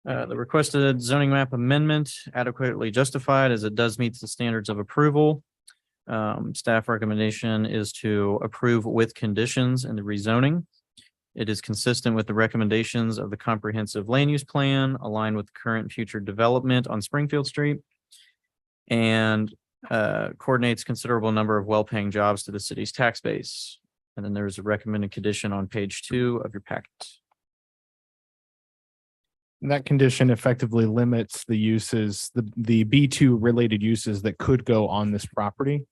The requested zoning map amendment adequately justified as it does meet the standards of approval. Staff recommendation is to approve with conditions in the rezoning. It is consistent with the recommendations of the comprehensive land use plan, aligned with current and future development on Springfield Street, and coordinates considerable number of well-paying jobs to the city's tax base. And then there's a recommended condition on page 2 of your packet. That condition effectively limits the uses, the B2 related uses that could go on this property.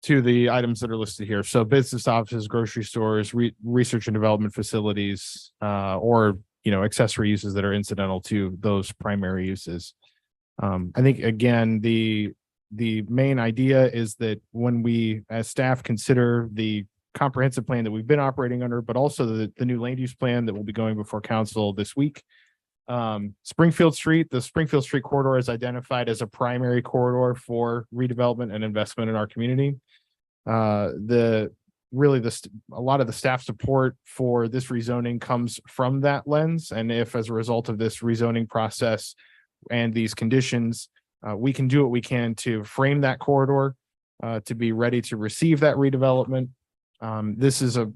To the items that are listed here. So business offices, grocery stores, research and development facilities, or, accessory uses that are incidental to those primary uses. I think, again, the main idea is that when we, as staff, consider the comprehensive plan that we've been operating under, but also the new land use plan that will be going before council this week. The Springfield Street corridor is identified as a primary corridor for redevelopment and investment in our community. A lot of the staff support for this rezoning comes from that lens. And if as a result of this rezoning process and these conditions, we can do what we can to frame that corridor to be ready to receive that redevelopment. This is a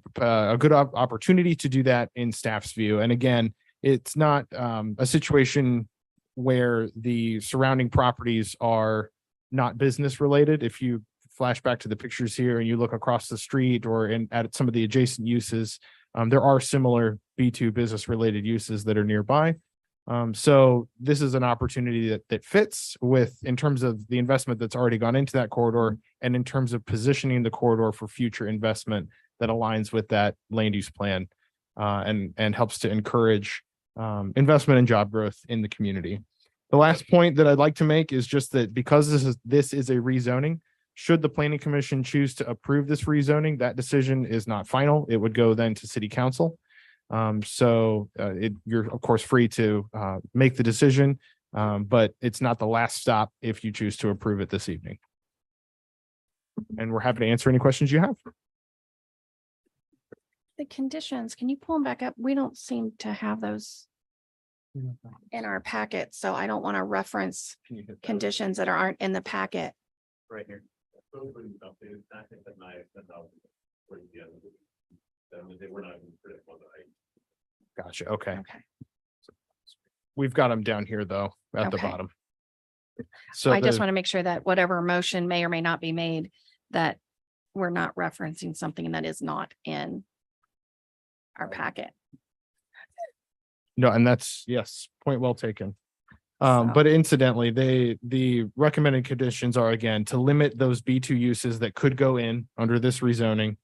good opportunity to do that in staff's view. And again, it's not a situation where the surrounding properties are not business related. If you flash back to the pictures here and you look across the street or at some of the adjacent uses, there are similar B2 business related uses that are nearby. So this is an opportunity that fits in terms of the investment that's already gone into that corridor and in terms of positioning the corridor for future investment that aligns with that land use plan and helps to encourage investment and job growth in the community. The last point that I'd like to make is just that because this is a rezoning, should the planning commission choose to approve this rezoning, that decision is not final. It would go then to city council. You're of course free to make the decision. But it's not the last stop if you choose to approve it this evening. And we're happy to answer any questions you have. The conditions, can you pull them back up? We don't seem to have those in our packet, so I don't want to reference conditions that aren't in the packet. Right here. Gotcha. Okay. Okay. We've got them down here though, at the Okay. bottom. So I just the- want to make sure that whatever motion may or may not be made, that we're not referencing something that is not in our packet. No, and that's, yes, point well taken. So- But incidentally, the recommended conditions are again, to limit those B2 uses that could go in under this rezoning.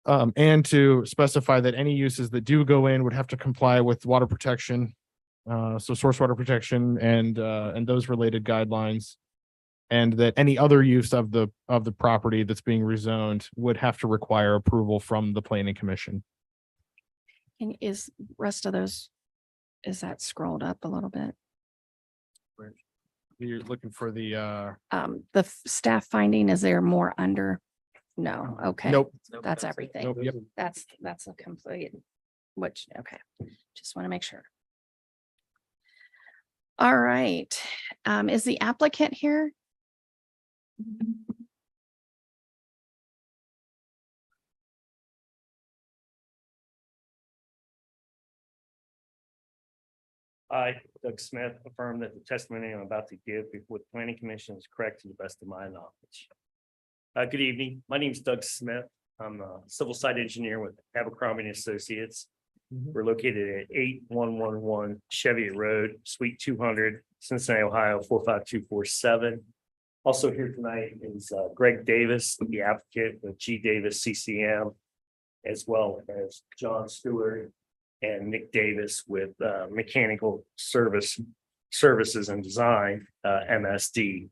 And to specify that any uses that do go in would have to comply with water protection. So source water protection and those related guidelines. And that any other use of the property that's being rezoned would have to require approval from the planning commission. And is rest of those, is that scrolled up a little bit? You're looking for the, Staff finding, is there more under? No, okay. nope, That's everything. nope, yep. That's a complete, which, okay, just want to make sure. All right, is the applicant here? I, Doug Smith, affirm that the testimony I'm about to give before the planning commission is correct to the best of my knowledge. Good evening. My name is Doug Smith. I'm a civil site engineer with Abercrombie and Associates. We're located at 8111 Cheviot Road, Suite 200, Cincinnati, Ohio 45247. Also here tonight is Greg Davis, the applicant with G Davis CCM, as well as John Stewart and Nick Davis with Mechanical Services and Design, MSD.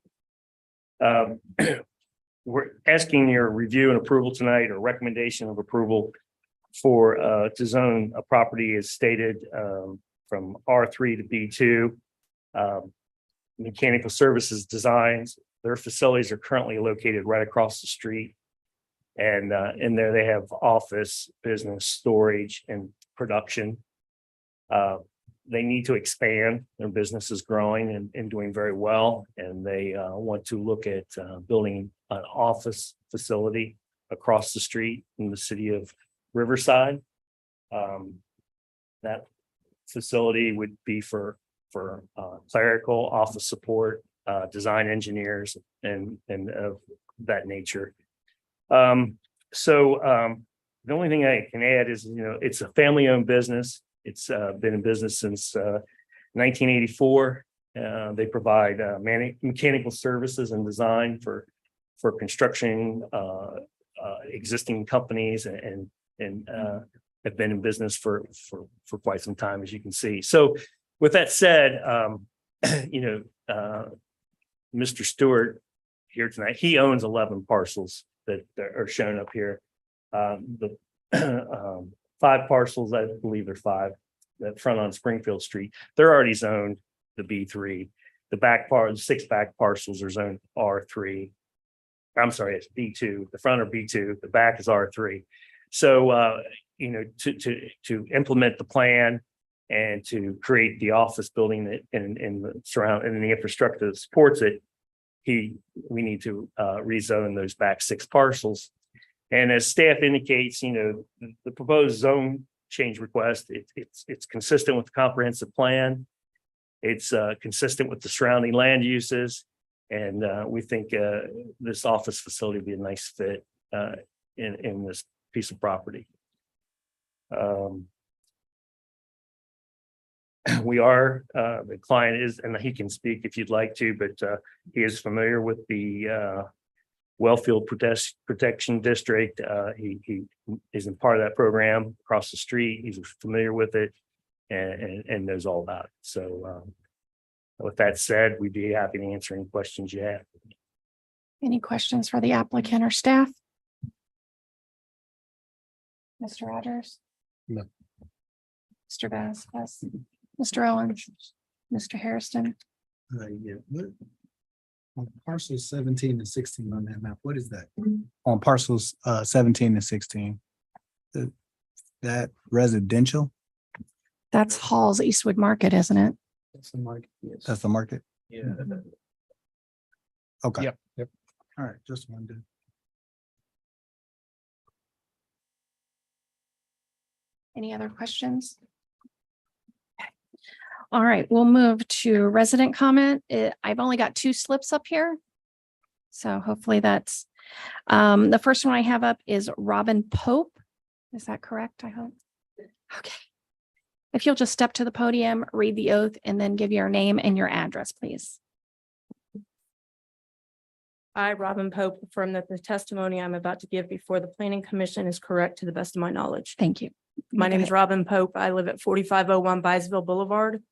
We're asking your review and approval tonight, or recommendation of approval for to zone a property as stated from R3 to B2. Mechanical Services Designs, their facilities are currently located right across the street. And in there they have office, business, storage, and production. They need to expand. Their business is growing and doing very well. And they want to look at building an office facility across the street in the city of Riverside. That facility would be for clerical office support, design engineers, and of that nature. The only thing I can add is, it's a family-owned business. It's been in business since 1984. They provide mechanical services and design for construction, existing companies, and have been in business for quite some time, as you can see. So with that said, Mr. Stewart here tonight, he owns 11 parcels that are shown up here. The 5 parcels, I believe they're 5, that front on Springfield Street, they're already zoned the B3. The back part, the 6 back parcels are zoned R3. I'm sorry, it's B2. The front are B2, the back is R3. So, to implement the plan and to create the office building and the surround and the infrastructure that supports it, we need to rezone those back 6 parcels. And as staff indicates, the proposed zone change request, it's consistent with the comprehensive plan. It's consistent with the surrounding land uses. And we think this office facility would be a nice fit in this piece of property. We are, the client is, and he can speak if you'd like to, but he is familiar with the Wellfield Protection District. He is in part of that program across the street. He's familiar with it and knows all about it. So with that said, we'd be happy to answer any questions you have. Any questions for the applicant or staff? Mr. Rogers? No. Mr. Vasquez? Mr. Owens? Mr. Hairston? Yeah, what? On parcels 17 and 16 on that map, what is that? On parcels 17 and 16. That residential, That's Hall's Eastwood Market, isn't it? That's the market, yes. that's the market? Yeah. Okay. Yep. All right, just wondered. Any other questions? Okay. All right, we'll move to resident comment. I've only got 2 slips up here. So hopefully that's, the first one I have up is Robin Pope. Is that correct? I hope. Okay. If you'll just step to the podium, read the oath, and then give your name and your address, please. I, Robin Pope, affirm that the testimony I'm about to give before the planning commission is correct to the best of my knowledge. Thank you. My Go name is ahead. Robin Pope. I live at 4501 Byesville Boulevard,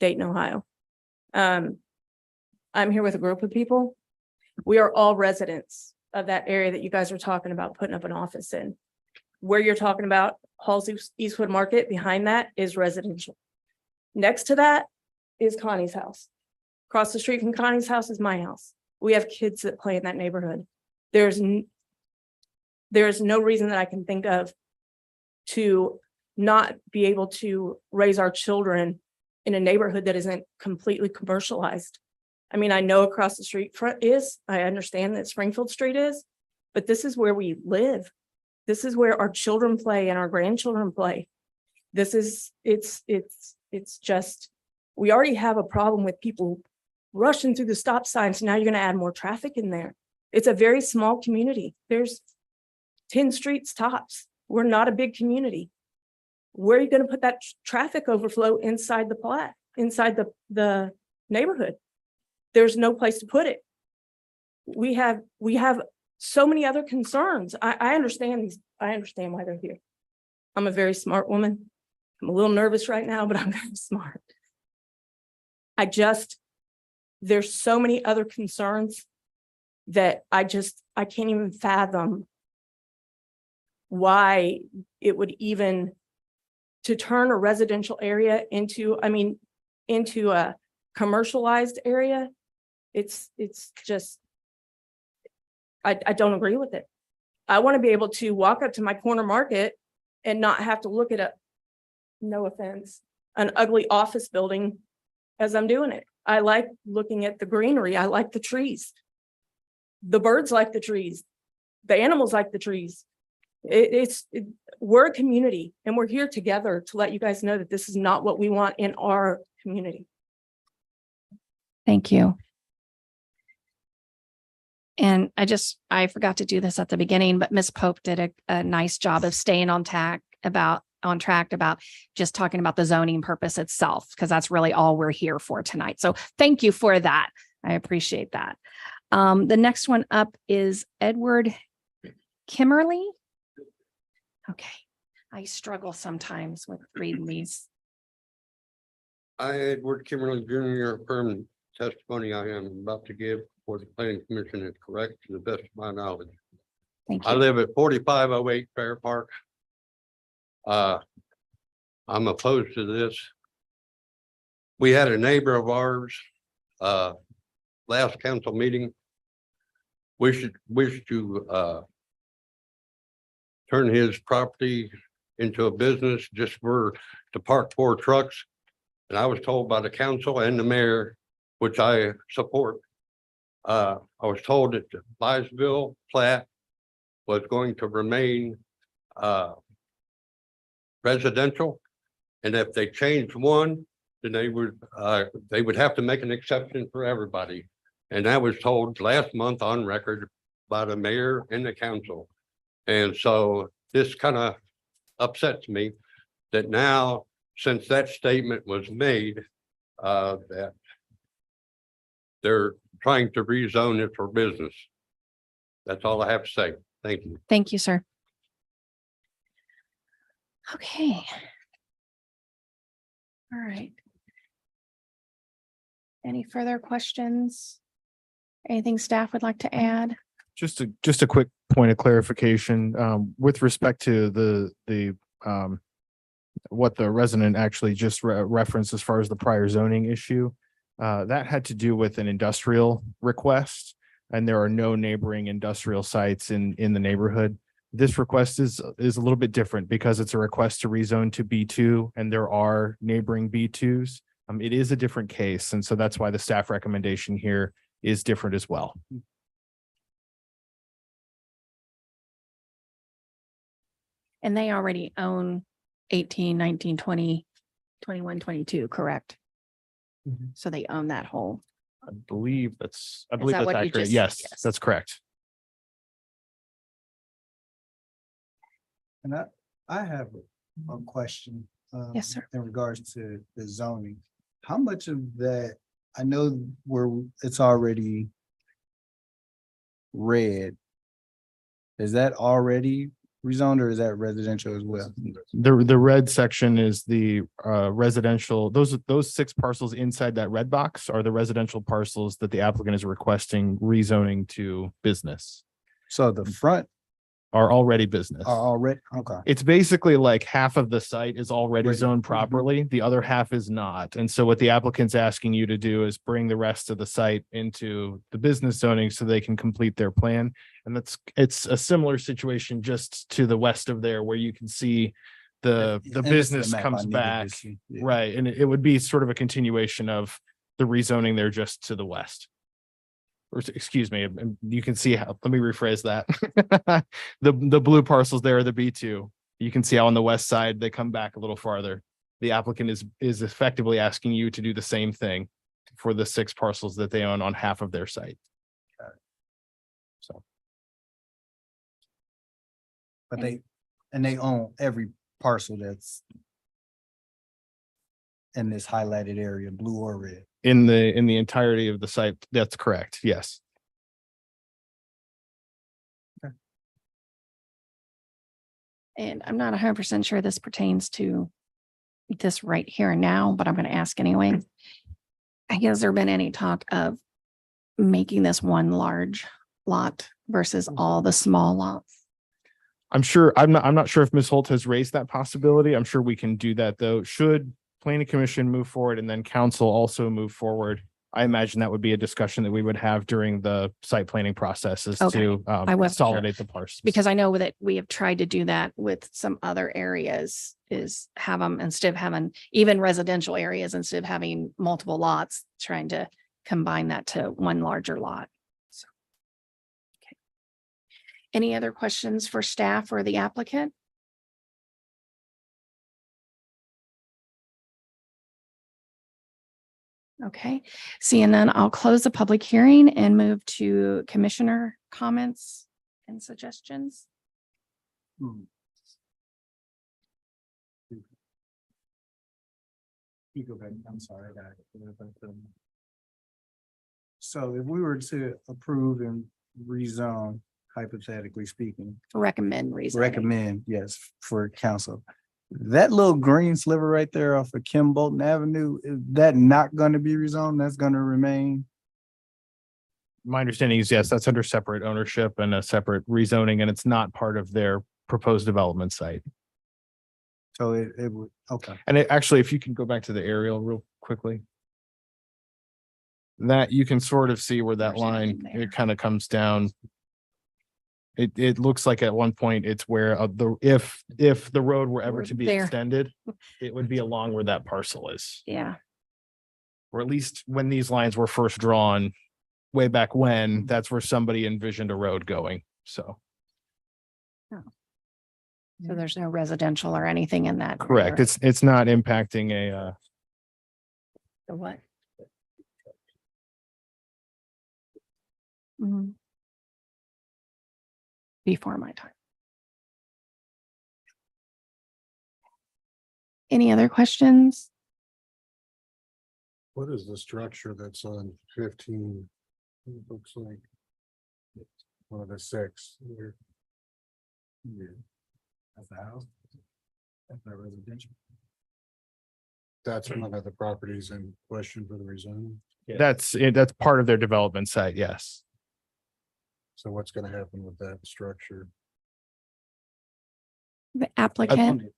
Dayton, Ohio. I'm here with a group of people. We are all residents of that area that you guys are talking about putting up an office in. Where you're talking about Halsey Eastwood Market, behind that is residential. Next to that is Connie's house. Across the street from Connie's house is my house. We have kids that play in that neighborhood. There's no reason that I can think of to not be able to raise our children in a neighborhood that isn't completely commercialized. I mean, I know across the street I understand that Springfield Street is, but this is where we live. This is where our children play and our grandchildren play. It's just, we already have a problem with people rushing through the stop signs. Now you're going to add more traffic in there. It's a very small community. There's 10 streets tops. We're not a big community. Where are you going to put that traffic overflow inside the neighborhood? There's no place to put it. We have so many other concerns. I understand these. I understand why they're here. I'm a very smart woman. I'm a little nervous right now, but I'm very smart. There's so many other concerns that I can't even fathom why it would even to turn a residential area into a commercialized area. It's just, I don't agree with it. I want to be able to walk up to my corner market and not have to look at no offense, an ugly office building as I'm doing it. I like looking at the greenery. I like the trees. The birds like the trees. The animals like the trees. We're a community and we're here together to let you guys know that this is not what we want in our community. Thank you. And I forgot to do this at the beginning, but Ms. Pope did a nice job of staying on track about just talking about the zoning purpose itself, because that's really all we're here for tonight. So thank you for that. I appreciate that. The next one up is Edward Kimmerly. Okay. I struggle sometimes with reading these. I, Edward Kimberly Jr., affirm testimony I am about to give for the planning commission is correct to the best of my knowledge. Thank I you. live at 4508 Fair Park. I'm opposed to this. We had a neighbor of ours, last council meeting. Wish to turn his property into a business just to park 4 trucks. And I was told by the council and the mayor, which I support. I was told that the Byesville plat was going to remain residential. And if they changed one, then they would have to make an exception for everybody. And that was told last month on record by the mayor and the council. And so this kind of upsets me that now, since that statement was made, that they're trying to rezone it for business. That's all I have to say. Thank you. Thank you, sir. Okay. All right. Any further questions? Anything staff would like to add? Just a quick point of clarification, with respect to the what the resident actually just referenced as far as the prior zoning issue. That had to do with an industrial request, and there are no neighboring industrial sites in the neighborhood. This request is a little bit different because it's a request to rezone to B2, and there are neighboring B2s. It is a different case, and so that's why the staff recommendation here is different as well. And they already own 18, 19, 20, 21, 22, correct? So they own that whole. I believe that's that what you accurate. just- Yes, yes. that's correct. And I have a question. Yes, sir. In regards to the zoning. How much of that, I know where it's already red. Is that already rezoned or is that residential as well? The red section is the residential, those 6 parcels inside that red box are the residential parcels that the applicant is requesting rezoning to business, So the front are already business. are already, okay. It's basically like half of the site is already Right. zoned properly, the other half is not. And so what the applicant's asking you to do is bring the rest of the site into the business zoning so they can complete their plan. And it's a similar situation just to the west of there where you can see the And this is business map I comes needed to back. see. Yeah. Right, and it would be sort of a continuation of the rezoning there just to the west. Or excuse me, you can see how, let me rephrase that. The blue parcels there are the B2. You can see how on the west side, they come back a little farther. The applicant is effectively asking you to do the same thing for the 6 parcels that they own on half of their site. So, But they own every parcel that's in this highlighted area, blue or red. in the entirety of the site, that's correct, yes. And I'm not 100% sure this pertains to this right here and now, but I'm going to ask anyway. Has there been any talk of making this one large lot versus all the small lots? I'm not sure if Ms. Holt has raised that possibility. I'm sure we can do that, though. Should planning commission move forward and then council also move forward, I imagine that would be a discussion that we would have during the site planning process is Okay. to I wasn't sure. consolidate the parcels. Because I know that we have tried to do that with some other areas, is have them instead of having even residential areas, instead of having multiple lots, trying to combine that to one larger lot. So, okay. Any other questions for staff or the applicant? Okay, seeing none, I'll close the public hearing and move to commissioner comments and suggestions. You go back, I'm sorry, I got it. So if we were to approve and rezone, hypothetically speaking, Recommend reason. recommend, yes, for council. That little green sliver right there off of Kim Bolton Avenue, is that not gonna be rezoned? That's gonna remain? My understanding is, yes, that's under separate ownership and a separate rezoning, and it's not part of their proposed development site. So it would, okay. And it actually, if you can go back to the aerial real quickly. That you can sort of see where that There's nothing line, there. it kind of comes down. It looks like at one point it's where if the road were ever We're to be there. extended, it would be along where that parcel is. Yeah, Or at least when these lines were first drawn way back when, that's where somebody envisioned a road going. So, so there's no residential or anything in that. correct. area. It's not impacting a, The what? Mhm. Before my time. Any other questions? What is the structure that's on 15? It looks like one of the 6. Here. Yeah. That's the house. That's not residential. That's one of the properties in question for the rezoning. that's part of their development site. Yes. So what's gonna happen with that structure? The applicant,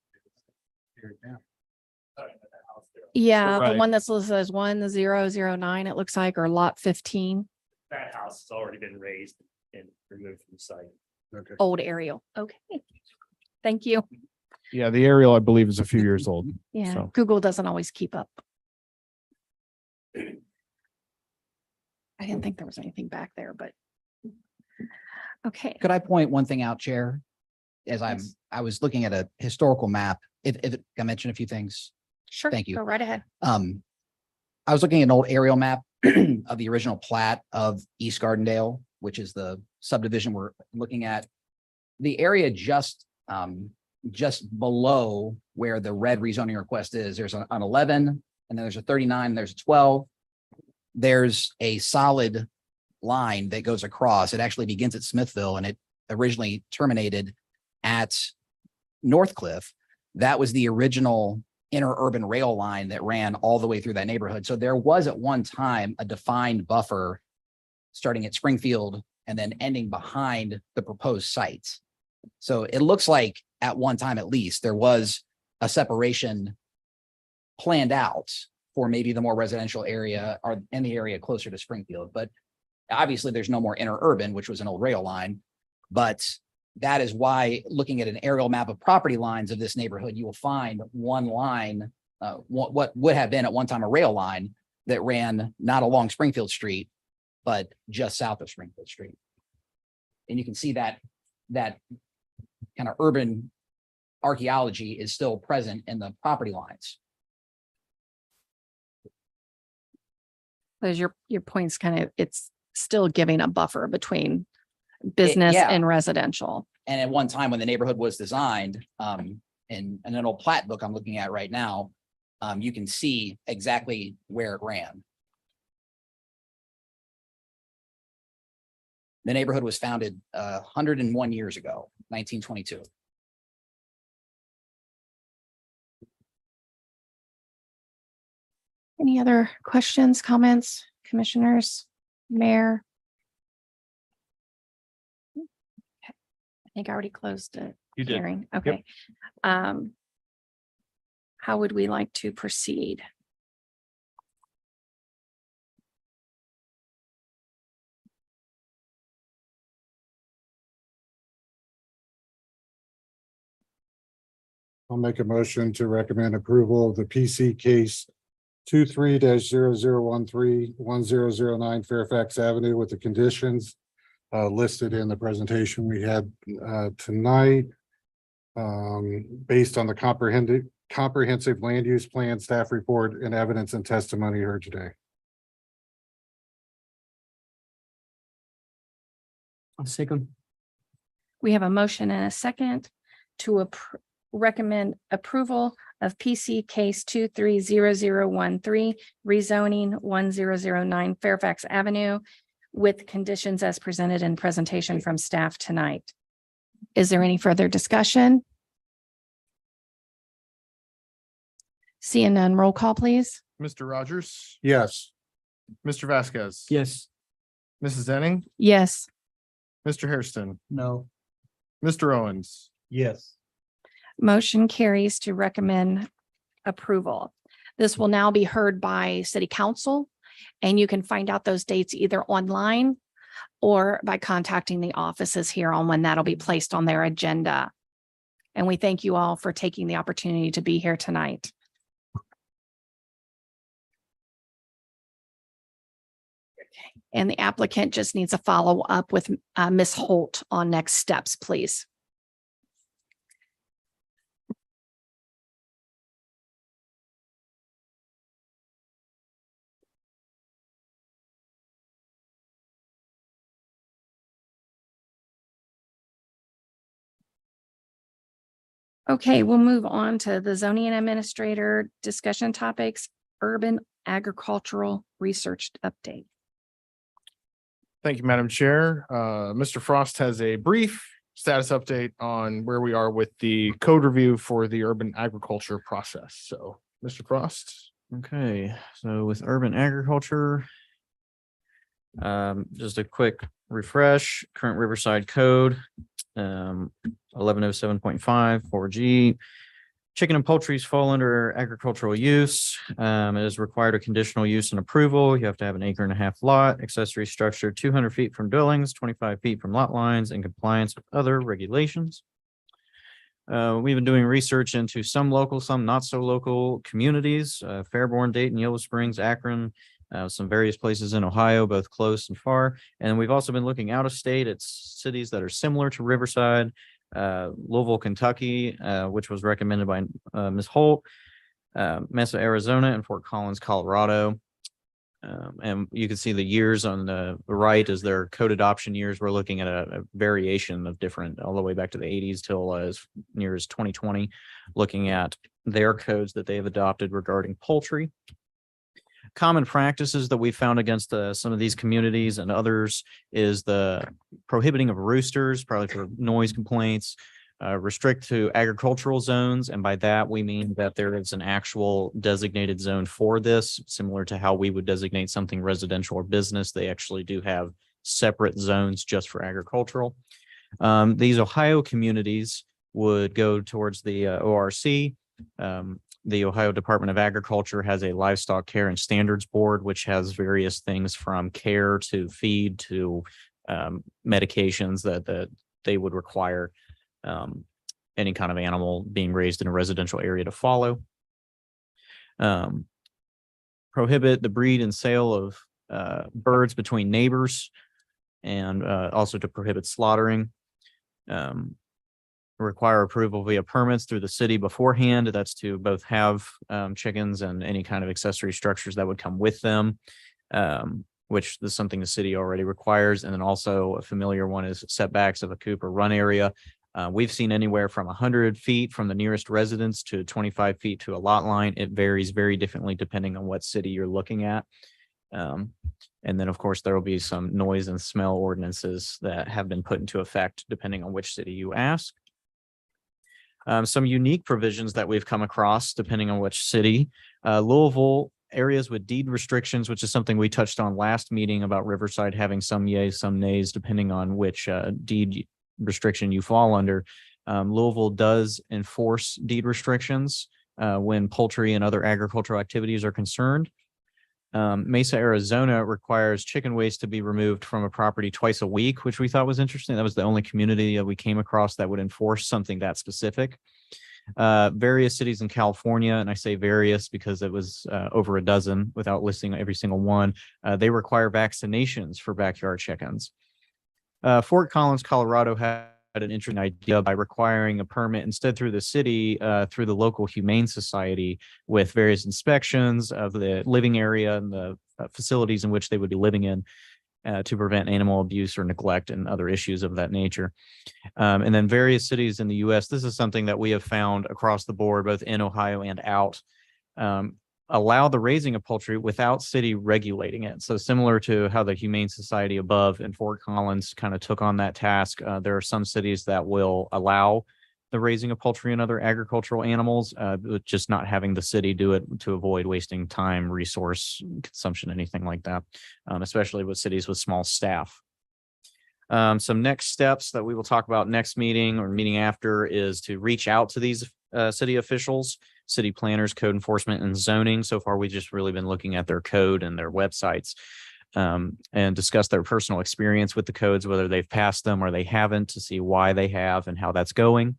Yeah, the Right. one that's listed as 1009, it looks like, or lot 15, That house has already been raised and removed from the site. Okay. old aerial. Okay. Thank you. Yeah, the aerial, I believe, is a few years old. Yeah, So- Google doesn't always keep up. I didn't think there was anything back there, but. Okay. Could I point one thing out, Chair? As Yes. I was looking at a historical map, if I mention a few things. Sure. Thank you. Go right ahead. I was looking at an old aerial map of the original plat of East Gardendale, which is the subdivision we're looking at. The area just below where the red rezoning request is, there's an 11, and then there's a 39, and there's a 12. There's a solid line that goes across. It actually begins at Smithville, and it originally terminated at Northcliffe. That was the original interurban rail line that ran all the way through that neighborhood. So there was at one time a defined buffer starting at Springfield and then ending behind the proposed sites. So it looks like at one time, at least, there was a separation planned out for maybe the more residential area or in the area closer to Springfield. But obviously there's no more interurban, which was an old rail line. But that is why, looking at an aerial map of property lines of this neighborhood, you will find one line, what would have been at one time a rail line that ran not along Springfield Street, but just south of Springfield Street. And you can see that kind of urban archaeology is still present in the property lines. Because your point's kind of, it's still giving a buffer between business yeah. and residential. And at one time when the neighborhood was designed, in an old plat book I'm looking at right now, you can see exactly where it ran. The neighborhood was founded 101 years ago, 1922. Any other questions, comments, commissioners, mayor? Okay. I think I already closed the You did. hearing. Okay. How would we like to proceed? I'll make a motion to recommend approval of the PC case 23-0013-1009 Fairfax Avenue with the conditions listed in the presentation we had tonight. Based on the comprehensive land use plan, staff report, and evidence and testimony heard today. A second. We have a motion and a second to recommend approval of PC case 230013, rezoning 1009 Fairfax Avenue with conditions as presented in presentation from staff tonight. Is there any further discussion? Seeing none, roll call, please. Mr. Rogers, Yes. Mr. Vasquez. Yes. Mrs. Enning, Yes. Mr. Hairston, No. Mr. Owens. Yes. Motion carries to recommend approval. This will now be heard by city council, and you can find out those dates either online or by contacting the offices here on when that'll be placed on their agenda. And we thank you all for taking the opportunity to be here tonight. And the applicant just needs a follow up with Ms. Holt on next steps, please. Okay, we'll move on to the zoning administrator discussion topics, urban agricultural research update. Thank you, Madam Chair. Mr. Frost has a brief status update on where we are with the code review for the urban agriculture process. So, Mr. Frost. Okay, so with urban agriculture. Just a quick refresh, current Riverside code. 1107.5 4G. Chicken and poultries fall under agricultural use. It is required a conditional use and approval. You have to have an 1.5 acre lot, accessory structure 200 feet from dwellings, 25 feet from lot lines, in compliance with other regulations. We've been doing research into some local, some not so local communities, Fairborn, Dayton, Yellow Springs, Akron, some various places in Ohio, both close and far. And we've also been looking out of state at cities that are similar to Riverside, Louisville, Kentucky, which was recommended by Ms. Holt, Mesa, Arizona, and Fort Collins, Colorado. And you can see the years on the right as their code adoption years. We're looking at a variation of different, all the way back to the 80s till as near as 2020, looking at their codes that they have adopted regarding poultry. Common practices that we found against some of these communities and others is the prohibiting of roosters, probably for noise complaints, restrict to agricultural zones. And by that, we mean that there is an actual designated zone for this, similar to how we would designate something residential or business. They actually do have separate zones just for agricultural. These Ohio communities would go towards the ORC. The Ohio Department of Agriculture has a livestock care and standards board, which has various things from care to feed to medications that they would require any kind of animal being raised in a residential area to follow. Prohibit the breed and sale of birds between neighbors, and also to prohibit slaughtering. Require approval via permits through the city beforehand. That's to both have chickens and any kind of accessory structures that would come with them, which is something the city already requires. And then also a familiar one is setbacks of a coop or run area. We've seen anywhere from 100 feet from the nearest residence to 25 feet to a lot line. It varies very differently depending on what city you're looking at. And then, of course, there will be some noise and smell ordinances that have been put into effect depending on which city you ask. Some unique provisions that we've come across depending on which city. Louisville, areas with deed restrictions, which is something we touched on last meeting about Riverside having some yays, some nays, depending on which deed restriction you fall under. Louisville does enforce deed restrictions when poultry and other agricultural activities are concerned. Mesa, Arizona requires chicken waste to be removed from a property twice a week, which we thought was interesting. That was the only community that we came across that would enforce something that specific. Various cities in California, and I say various because it was over a dozen without listing every single one, they require vaccinations for backyard chickens. Fort Collins, Colorado had an interesting idea by requiring a permit instead through the city, through the local humane society, with various inspections of the living area and the facilities in which they would be living in, to prevent animal abuse or neglect and other issues of that nature. And then various cities in the US, this is something that we have found across the board, both in Ohio and out, allow the raising of poultry without city regulating it. So similar to how the Humane Society above in Fort Collins kind of took on that task, there are some cities that will allow the raising of poultry and other agricultural animals, just not having the city do it to avoid wasting time, resource consumption, anything like that, especially with cities with small staff. Some next steps that we will talk about next meeting or meeting after is to reach out to these city officials, city planners, code enforcement, and zoning. So far, we've just really been looking at their code and their websites, and discuss their personal experience with the codes, whether they've passed them or they haven't, to see why they have and how that's going,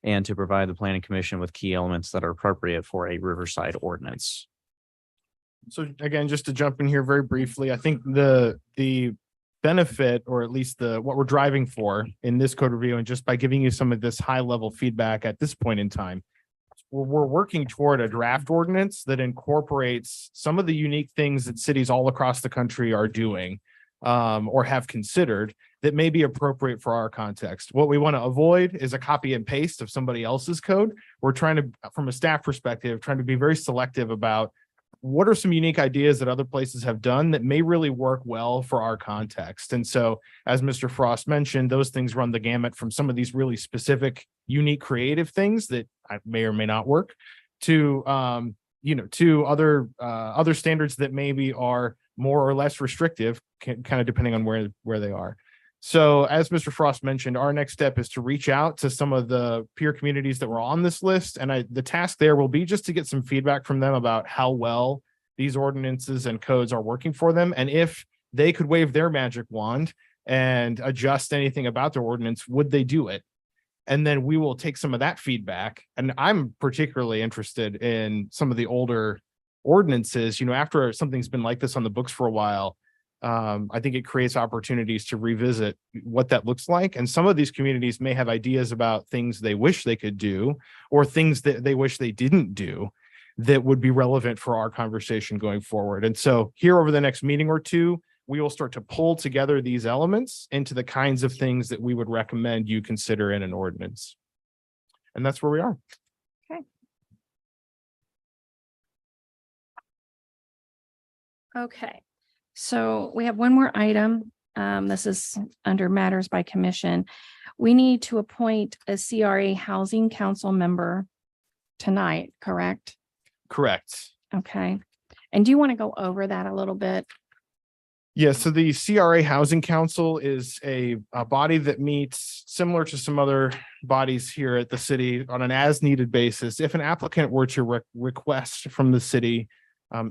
and to provide the planning commission with key elements that are appropriate for a Riverside ordinance. So again, just to jump in here very briefly, I think the benefit, or at least what we're driving for in this code review, and just by giving you some of this high level feedback at this point in time, we're working toward a draft ordinance that incorporates some of the unique things that cities all across the country are doing, or have considered, that may be appropriate for our context. What we want to avoid is a copy and paste of somebody else's code. We're trying to, from a staff perspective, trying to be very selective about what are some unique ideas that other places have done that may really work well for our context. And so, as Mr. Frost mentioned, those things run the gamut from some of these really specific, unique, creative things that may or may not work to, to other standards that maybe are more or less restrictive, kind of depending on where they are. So as Mr. Frost mentioned, our next step is to reach out to some of the peer communities that were on this list. And the task there will be just to get some feedback from them about how well these ordinances and codes are working for them. And if they could wave their magic wand and adjust anything about their ordinance, would they do it? And then we will take some of that feedback. And I'm particularly interested in some of the older ordinances, after something's been like this on the books for a while. I think it creates opportunities to revisit what that looks like. And some of these communities may have ideas about things they wish they could do, or things that they wish they didn't do, that would be relevant for our conversation going forward. And so here over the next meeting or two, we will start to pull together these elements into the kinds of things that we would recommend you consider in an ordinance. And that's where we are. Okay, so we have one more item. This is under matters by commission. We need to appoint a CRA Housing Council member tonight, correct? Correct. Okay. And do you want to go over that a little bit? Yeah, so the CRA Housing Council is a body that meets similar to some other bodies here at the city on an as-needed basis. If an applicant were to request from the city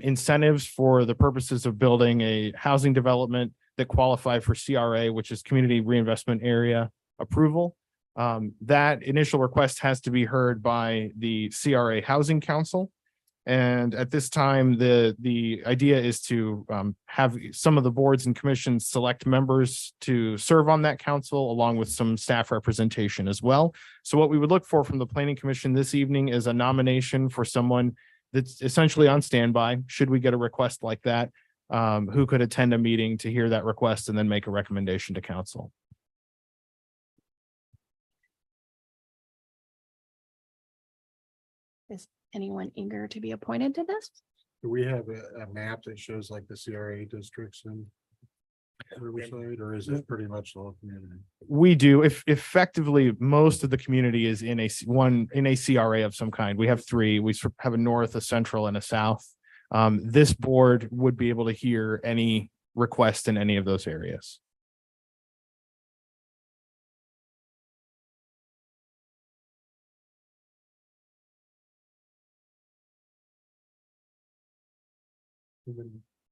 incentives for the purposes of building a housing development that qualify for CRA, which is Community Reinvestment Area approval, that initial request has to be heard by the CRA Housing Council. And at this time, the idea is to have some of the boards and commissions select members to serve on that council, along with some staff representation as well. So what we would look for from the Planning Commission this evening is a nomination for someone that's essentially on standby, should we get a request like that, who could attend a meeting to hear that request and then make a recommendation to council. Is anyone eager to be appointed to this? Do we have a map that shows like the CRA districts in Riverside, or is it pretty much the whole community? We do. If effectively, most of the community is in a CRA of some kind. We have three. We have a north, a central, and a south. This board would be able to hear any request in any of those areas.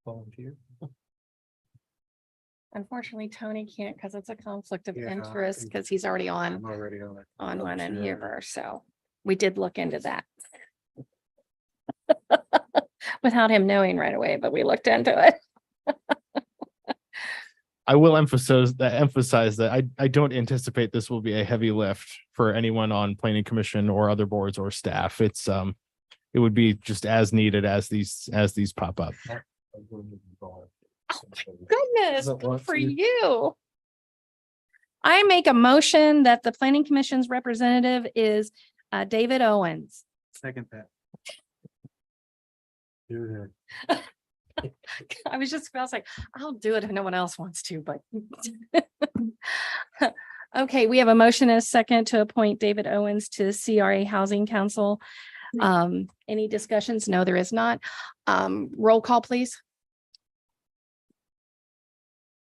Volunteer? Unfortunately, Tony can't because it's a conflict of Yeah, interest and- because he's already on I'm already on it. one in Yeah. here. So we did look into that. Without him knowing right away, but we looked into it. I will emphasize that I don't anticipate this will be a heavy lift for anyone on Planning Commission or other boards or staff. It would be just as needed as these pop up. Goodness, Doesn't good want for to. you. I make a motion that the Planning Commission's representative is David Owens. Second that. Here, I was like, I'll do it if no one else wants to, but. Okay, we have a motion and a second to appoint David Owens to CRA Housing Council. Any discussions? No, there is not. Roll call, please.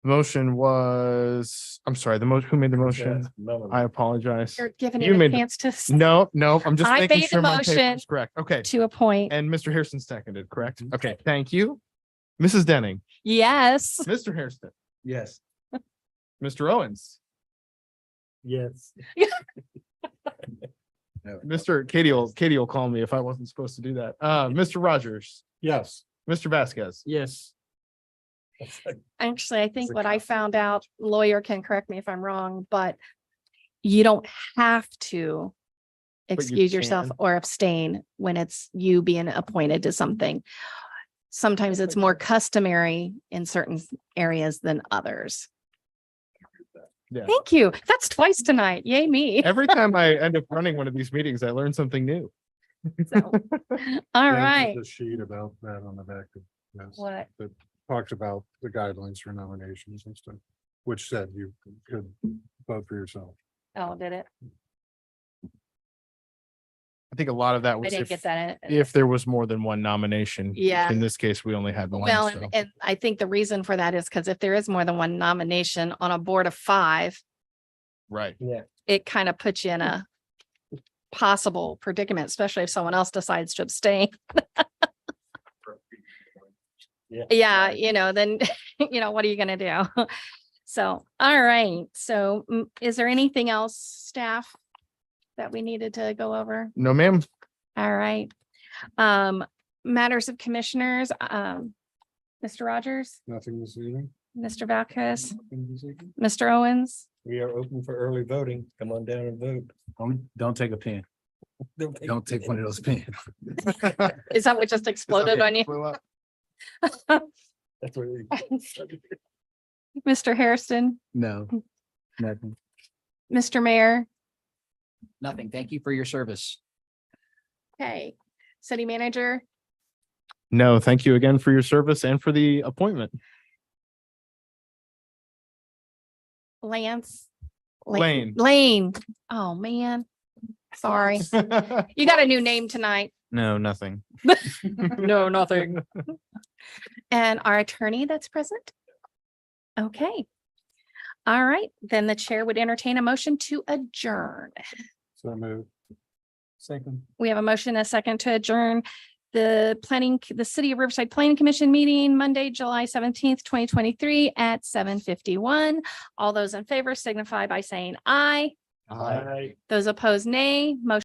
Motion was, I'm sorry, who made the motion? I apologize. You're giving You him a made the- chance to. No, I'm just I making made the sure my motion paper is correct. Okay. To appoint. And Mr. Harrison seconded, correct? Okay, thank you. Mrs. Denning, Yes. Mr. Hairston, yes. Mr. Owens, Yes. Katie will call me if I wasn't supposed to do that. Mr. Rogers, Yes. Mr. Vasquez. Yes. Actually, I think what I found out, lawyer can correct me if I'm wrong, but you don't have to you excuse yourself can. or abstain when it's you being appointed to something. Sometimes it's more customary in certain areas than others. Yeah. Thank you. That's twice tonight. Yay, me. Every time I end up running one of these meetings, I learn something new. So, all Yeah, right. there's a sheet about that on the back of this. What? That talks about the guidelines for nominations and stuff, which said you could vote for yourself. Oh, did it? I think a lot of that I was didn't get if, that. if there was more than one nomination. Yeah. In this case, we only had one. Well, so. and I think the reason for that is because if there is more than one nomination on a board of 5, Right. it kind of puts you in a possible predicament, especially if someone else decides to abstain. Yeah, then, what are you gonna do? So, all right. So is there anything else, staff, that we needed to go over? No, ma'am. All right. Matters of commissioners, Mr. Rogers, Nothing this evening. Mr. Valdez, Nothing this evening. Mr. Owens. We are open for early voting. Come on down and vote. Don't take a pen. Don't take one of those pens. Is that what just exploded on you? That's what Mr. Hairston, No, nothing. Mr. Mayor. Nothing. Thank you for your service. Okay, city manager. No, thank you again for your service and for the appointment. Lance. Lane. Lane. Oh, man. Sorry. You got a new name tonight. No, nothing. No, nothing. And our attorney that's present? Okay. All right, then the chair would entertain a motion to adjourn. So moved. Second. We have a motion, a second to adjourn the City of Riverside Planning Commission meeting Monday, July 17th, 2023 at 7:51. All those in favor signify by saying aye. Aye. Those opposed, nay. Motion